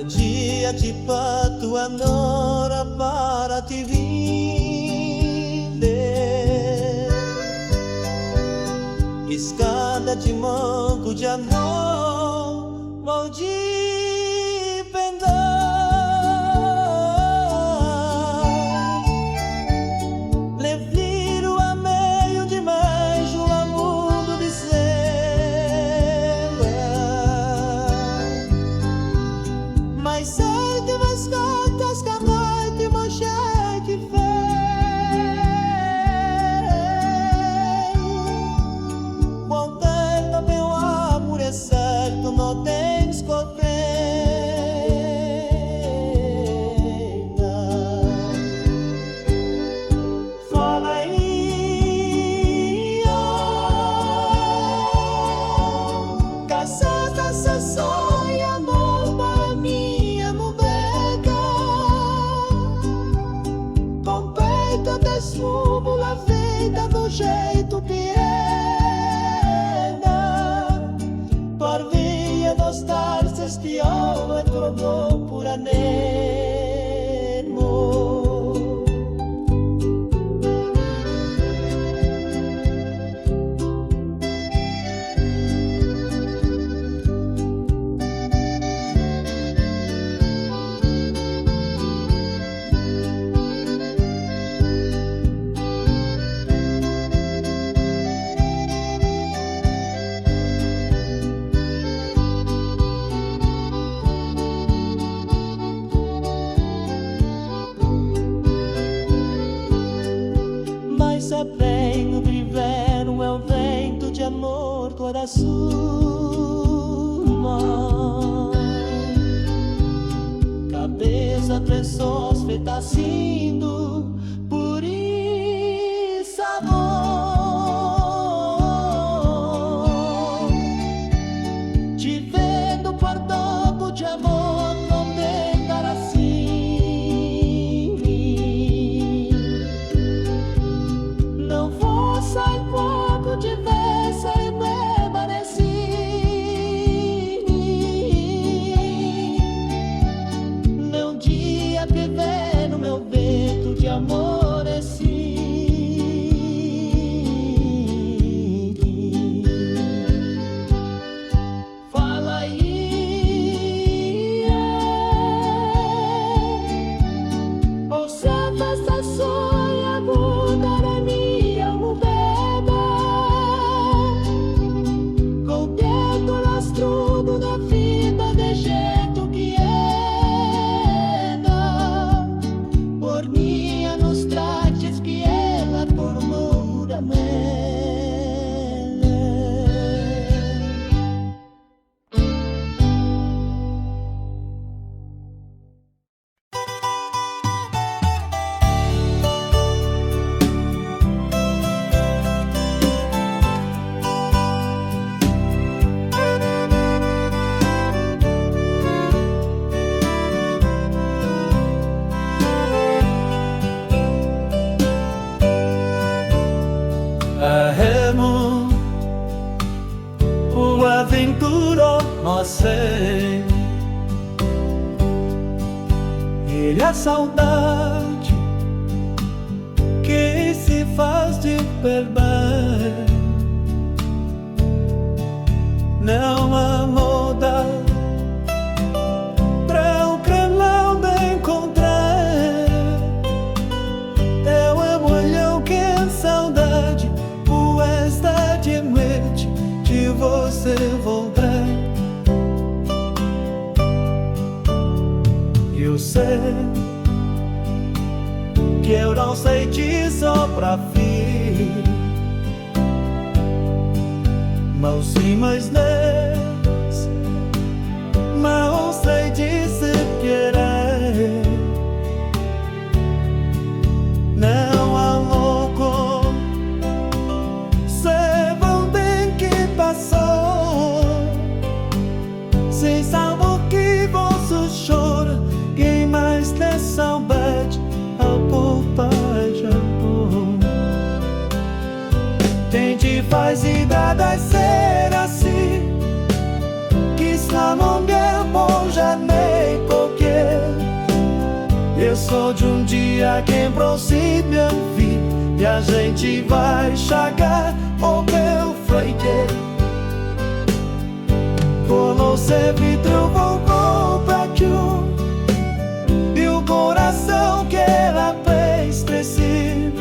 Dia de pato andora para te vinde. Escada de manco de amor, maldita pendar. Leviro a meio de mais um mundo de selva. Mas sei que vas gatas que a noite manchete feio. Quando ainda meu amor é certo, não tens copeira. Fala aí, casada se sonha nova minha mubeca. Com peito de sumo la vida do jeito que era. Por via dos tarses que homem trovou por anemo. Mas é bem o inverno, é o vento de amor toda suma. Cabeça três feita assim, por isso amor. Te vendo por toco de amor, não tentar assim. Não vou sair pouco de vez e permaneci. Não dia que vem no meu vento de amor assim. Fala aí, nós sei. Ele é a saudade que se faz de perder. Não há moda para o que não me encontrar. Eu amo eu que é saudade, o esta de noite de você voltar. Eu sei que eu não sei disso pra vir, mas sim, mas não sei disso querer. Não há louco, sei bem que passou, sem saber o que você chora. Quem mais tem saudade ao papai Japão. Tente faz idade ser assim, que está mulher bom já nem qualquer. Eu sou de um dia que prossegue minha vida, e a gente vai chegar ao meu freguês. Como se vidro vou comprar aqui, coração que ela fez crescer,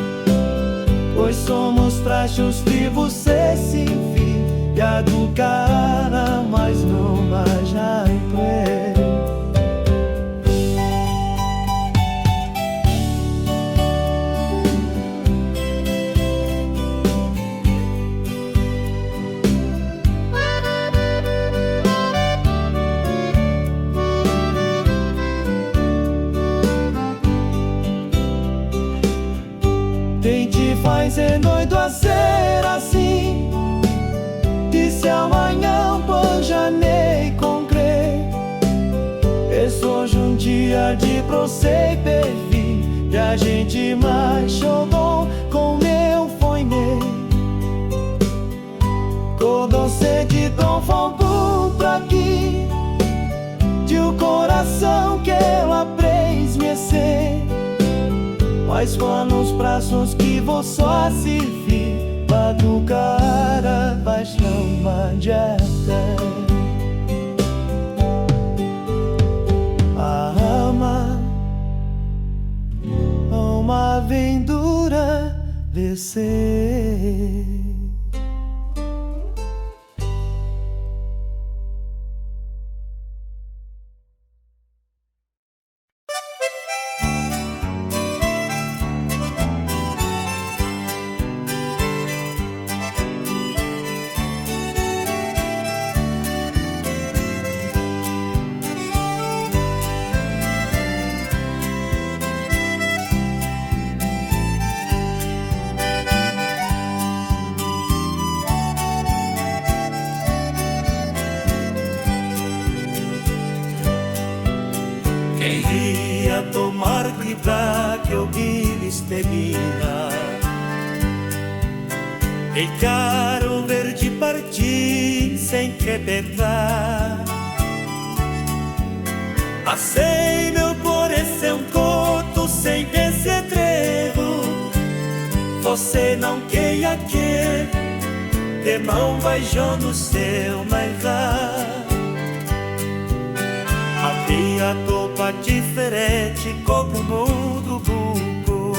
pois somos trachos de você se vir e a do cara, mas não vai já ver. Faz é doido a ser assim, e se amanhã pode já nem concrer. É hoje um dia de prosseguir, e a gente mais jogou com meu foine. Todo sentido fogo pra aqui, de o coração que ela fez me ser. Mas foi nos braços que vou só se vir, pra do cara vai chamar de até. A alma, uma aventura descer. Queria tomar cuidado que eu vives termina. E quero ver de partir sem rebentar. Passei meu coração coto sem esse trevo. Você não queria que de mão beijou no seu maior. Havia topa diferente como o mundo buco.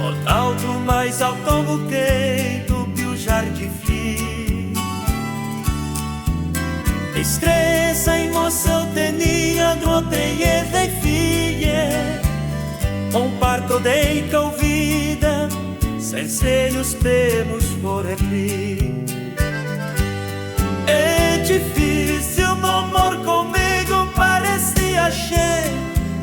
O alto mais alto buqueiro que o jardim fim. Estressa e emoção tinha no teie de filha. Parto de vida, sem selhos temos por aqui. É difícil, meu amor comigo parecia cheio.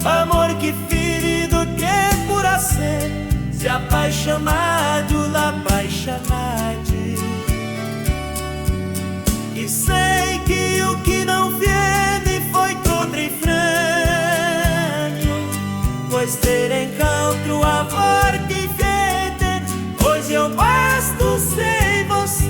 Amor que ferido, que pura ser. Se apaixonado, apaixonado. E sei que o que não viene foi contra e franco. Pois ter encontro a morte vede. Hoje eu basto sem você.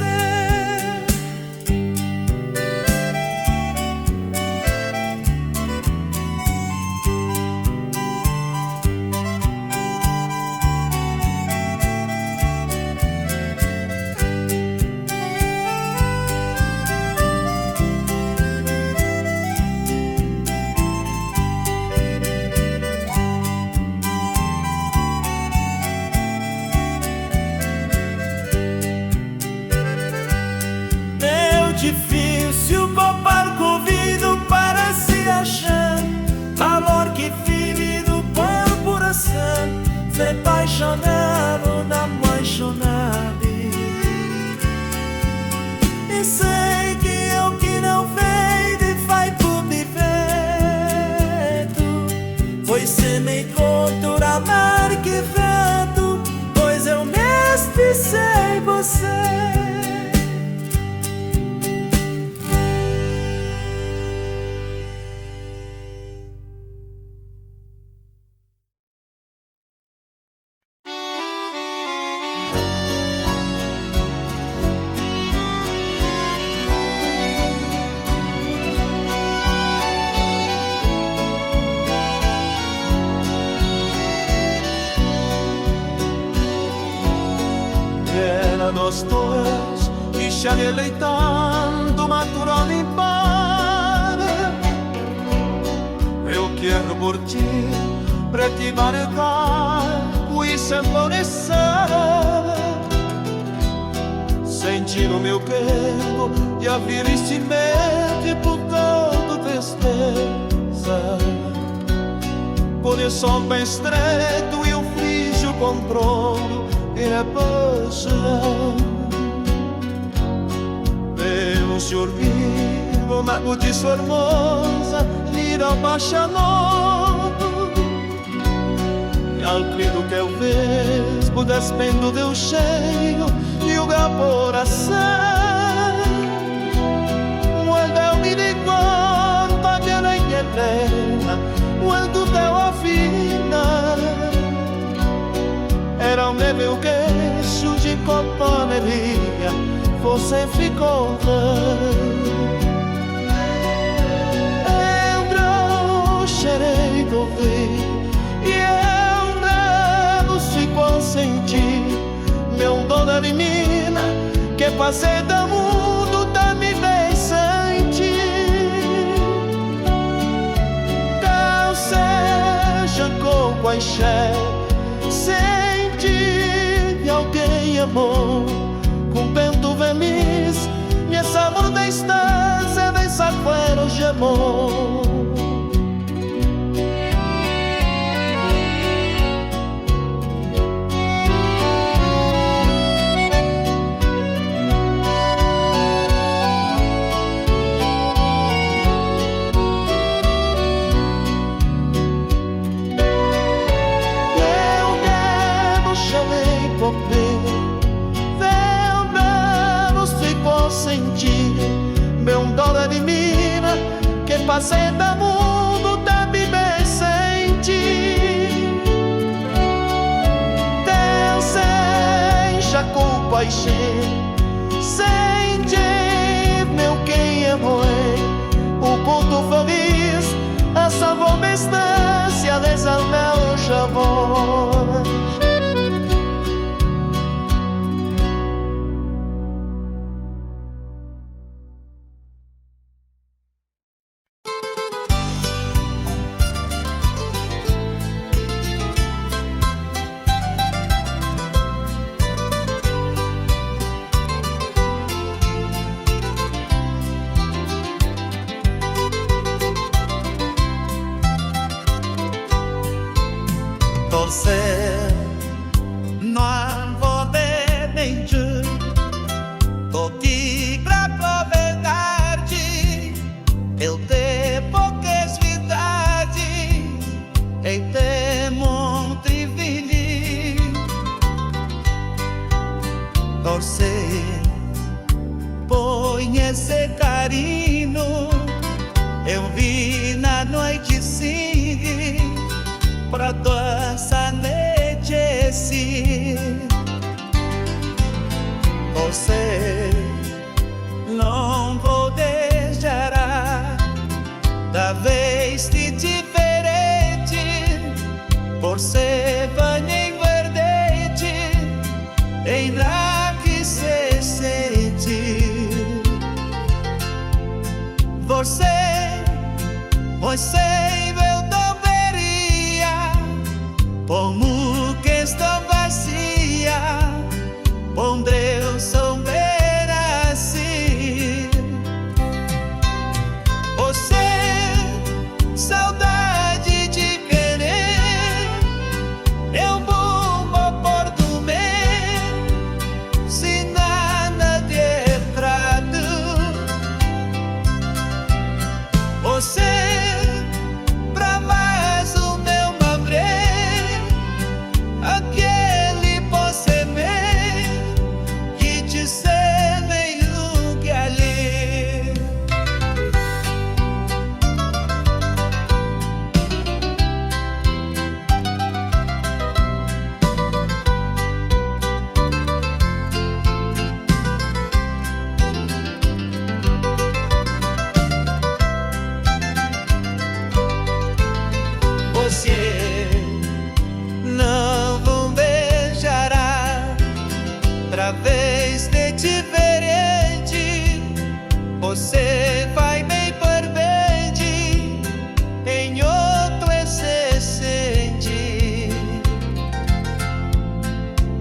se eleitando maturou em paz. Eu quero por ti, para te marcar e se florescer. Sentir o meu peito e abrir este mente por toda tristeza. Por isso sol bem estreito e o frígio controlo e a paixão. Devo sorrir, o mago de sua hermosa, lira apaixonado. E al credo que eu vejo, o despendo do cheio e o coração. Guarda-me de quanto a minha plena, quando teu afina. Era um meu queixo de companhia, você ficou eu brocherei do ouvir e eu não se consentir. Meu dona de mina, que passei do mundo também bem sentir. Não seja com paixão, sentir alguém amor, com vento feliz, nesse amor da estância, dessa fuera de amor. Meu dólar de mina, que passei do mundo também bem sentir. Deus seja com paixão, sentir meu quem é bom, o ponto feliz, a salvou minha estância, desalmeu o amor. Non vuole mentir, totti pra verdade, eu te poucas verdade, e te montre feliz. Torcer, põe esse carinho, eu vi na noite sim, pra tua sanidade. Você não vou deixar da vez de diferente, por ser banho em verdade, em lá que se sente. Você eu deveria, como que estou vazia, onde eu souber assim. Você, saudade de querer, eu vou por dormir, se nada de errado. Você, pra mais o meu madre, você vai bem por bem em outro se sente.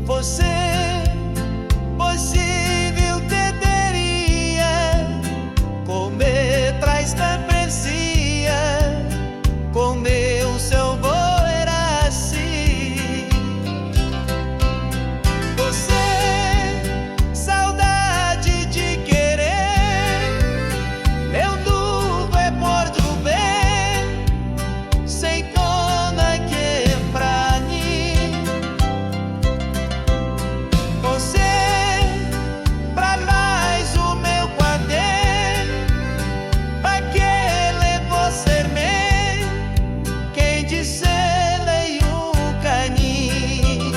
Você possível te teria comer traz da precia comer o seu boi era assim. Você saudade de querer meu tudo é por do bem sem dona que pra mim. Você pra mais o meu quadro aquele você me quem disse leio caninho.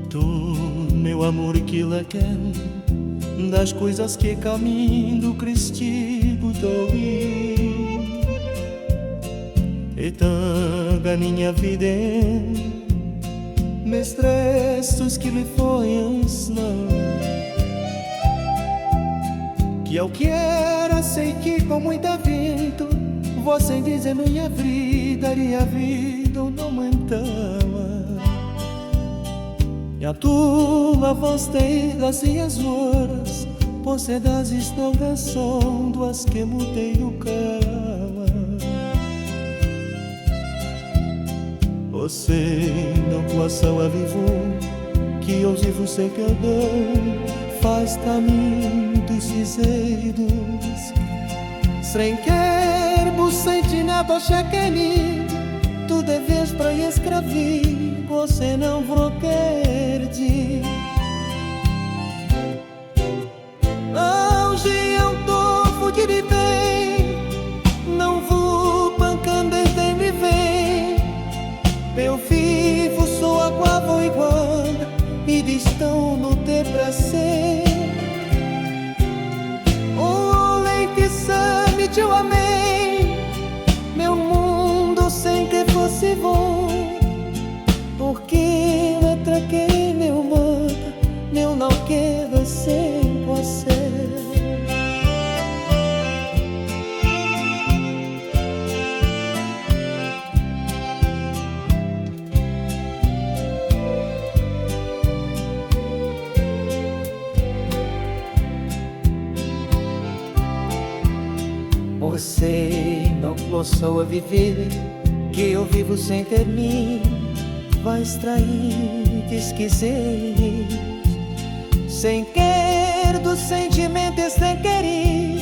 Tu, meu amor, que lá quer das coisas que caminho Cristigo dou e tanga minha vida me estressos que lhe foi ensinando que eu quero sei que com muita vento você dizer minha vida e a vida não mentava. E a tua voz tem das minhas horas você das estougação duas que mudei o cama. Você não passou a viver que hoje você quer faz caminho dos dizeiros sem quer sentir nada chequeni tu deves pra escrever você não vou perder. Hoje eu tô fugindo bem não vou pancando desde me ver eu vivo sou água vou igual e distão no ter prazer. O leite sabe te eu amei meu mundo sem que fosse bom porque eu atraquei meu mundo eu não quero sem você. Você não começou a viver que eu vivo sem ter mim vai extrair te esquecer sem querer dos sentimentos sem querer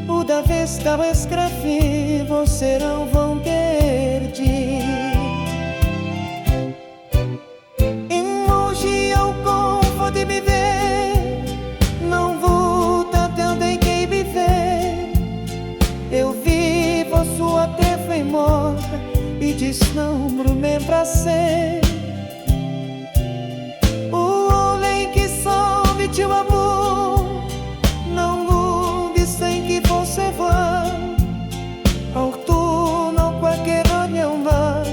o da vez que eu escrevi você não vão perder. E hoje eu confo de me ver não vou tentando em quem viver eu vivo sua terra foi morta e deslumbro meu prazer. O homem que soube teu amor não mude sem que você vá ao tu não qualquer olho mar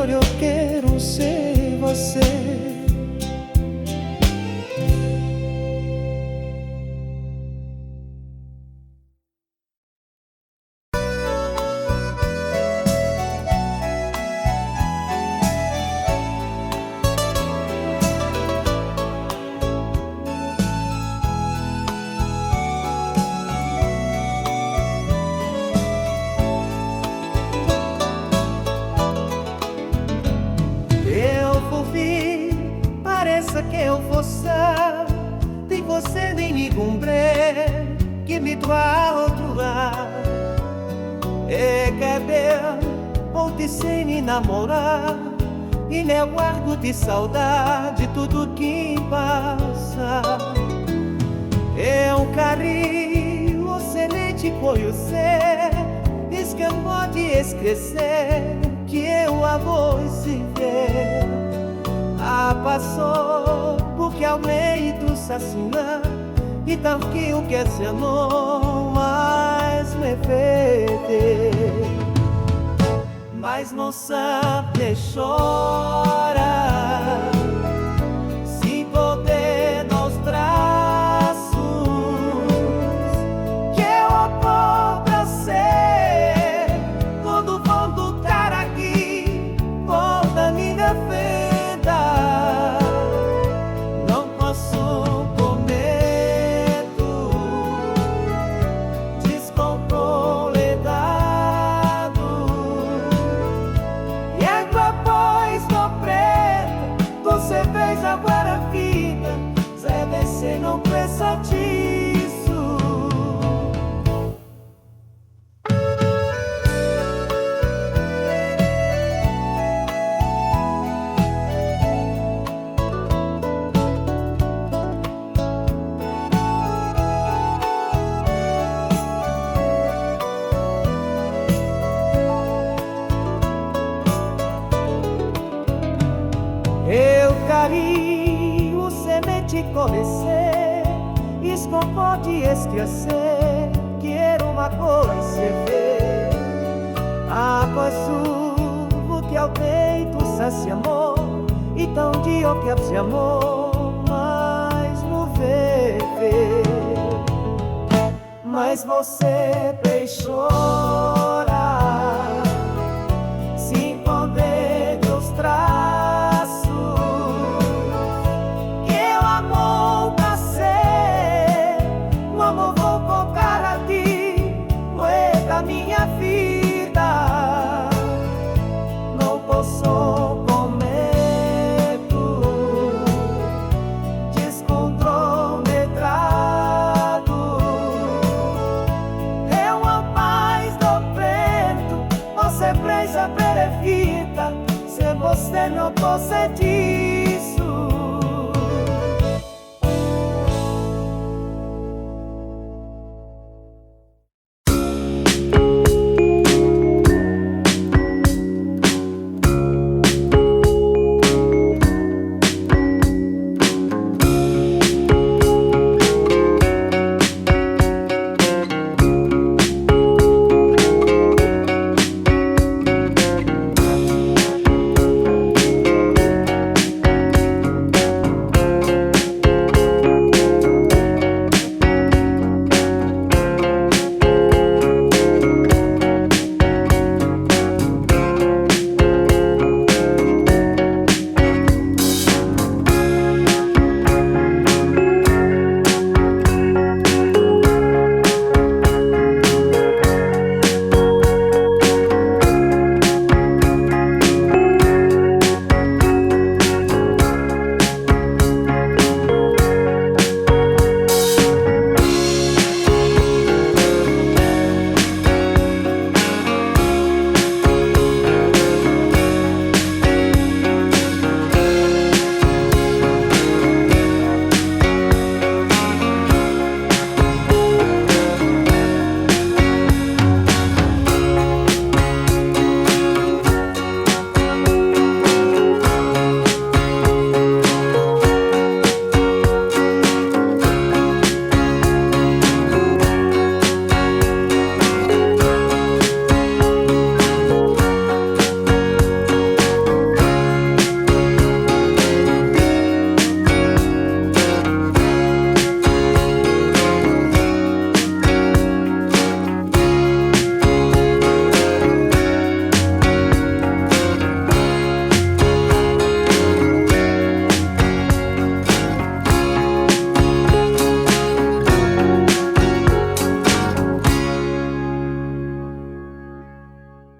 eu quero ser você. Que eu fosse de você nem me comprei que me doa outro lado e que bem volto sem me namorar, e nem guardo de saudade tudo que passa. É um carinho, você nem te conhecer, diz que pode esquecer que eu a vou se ver. Ah, passou porque ao meio do assassinar, e tanto que eu quero ser não mais me perder. Mas não sabe chorar, se poder nos braços que eu vou pra ser. Quando vou lutar aqui, volta minha vida. Não posso com medo, descontroledado, e água pois do preto, você fez agora a vida, Zé você não pensa disso. Eu carinho, semente conhecer, isso não pode esquecer, quero uma coisa ver. Ah, pois o que eu deito se amor, e tão dia eu quero se amor, mas não vê. Mas você fez chorar, sem poder mostrar que eu amor pra ser. O amor vou colocar a ti, é da minha vida. Não posso com medo, descontrolado. É uma paz do preto, você presa perfeita, se você não conseguir.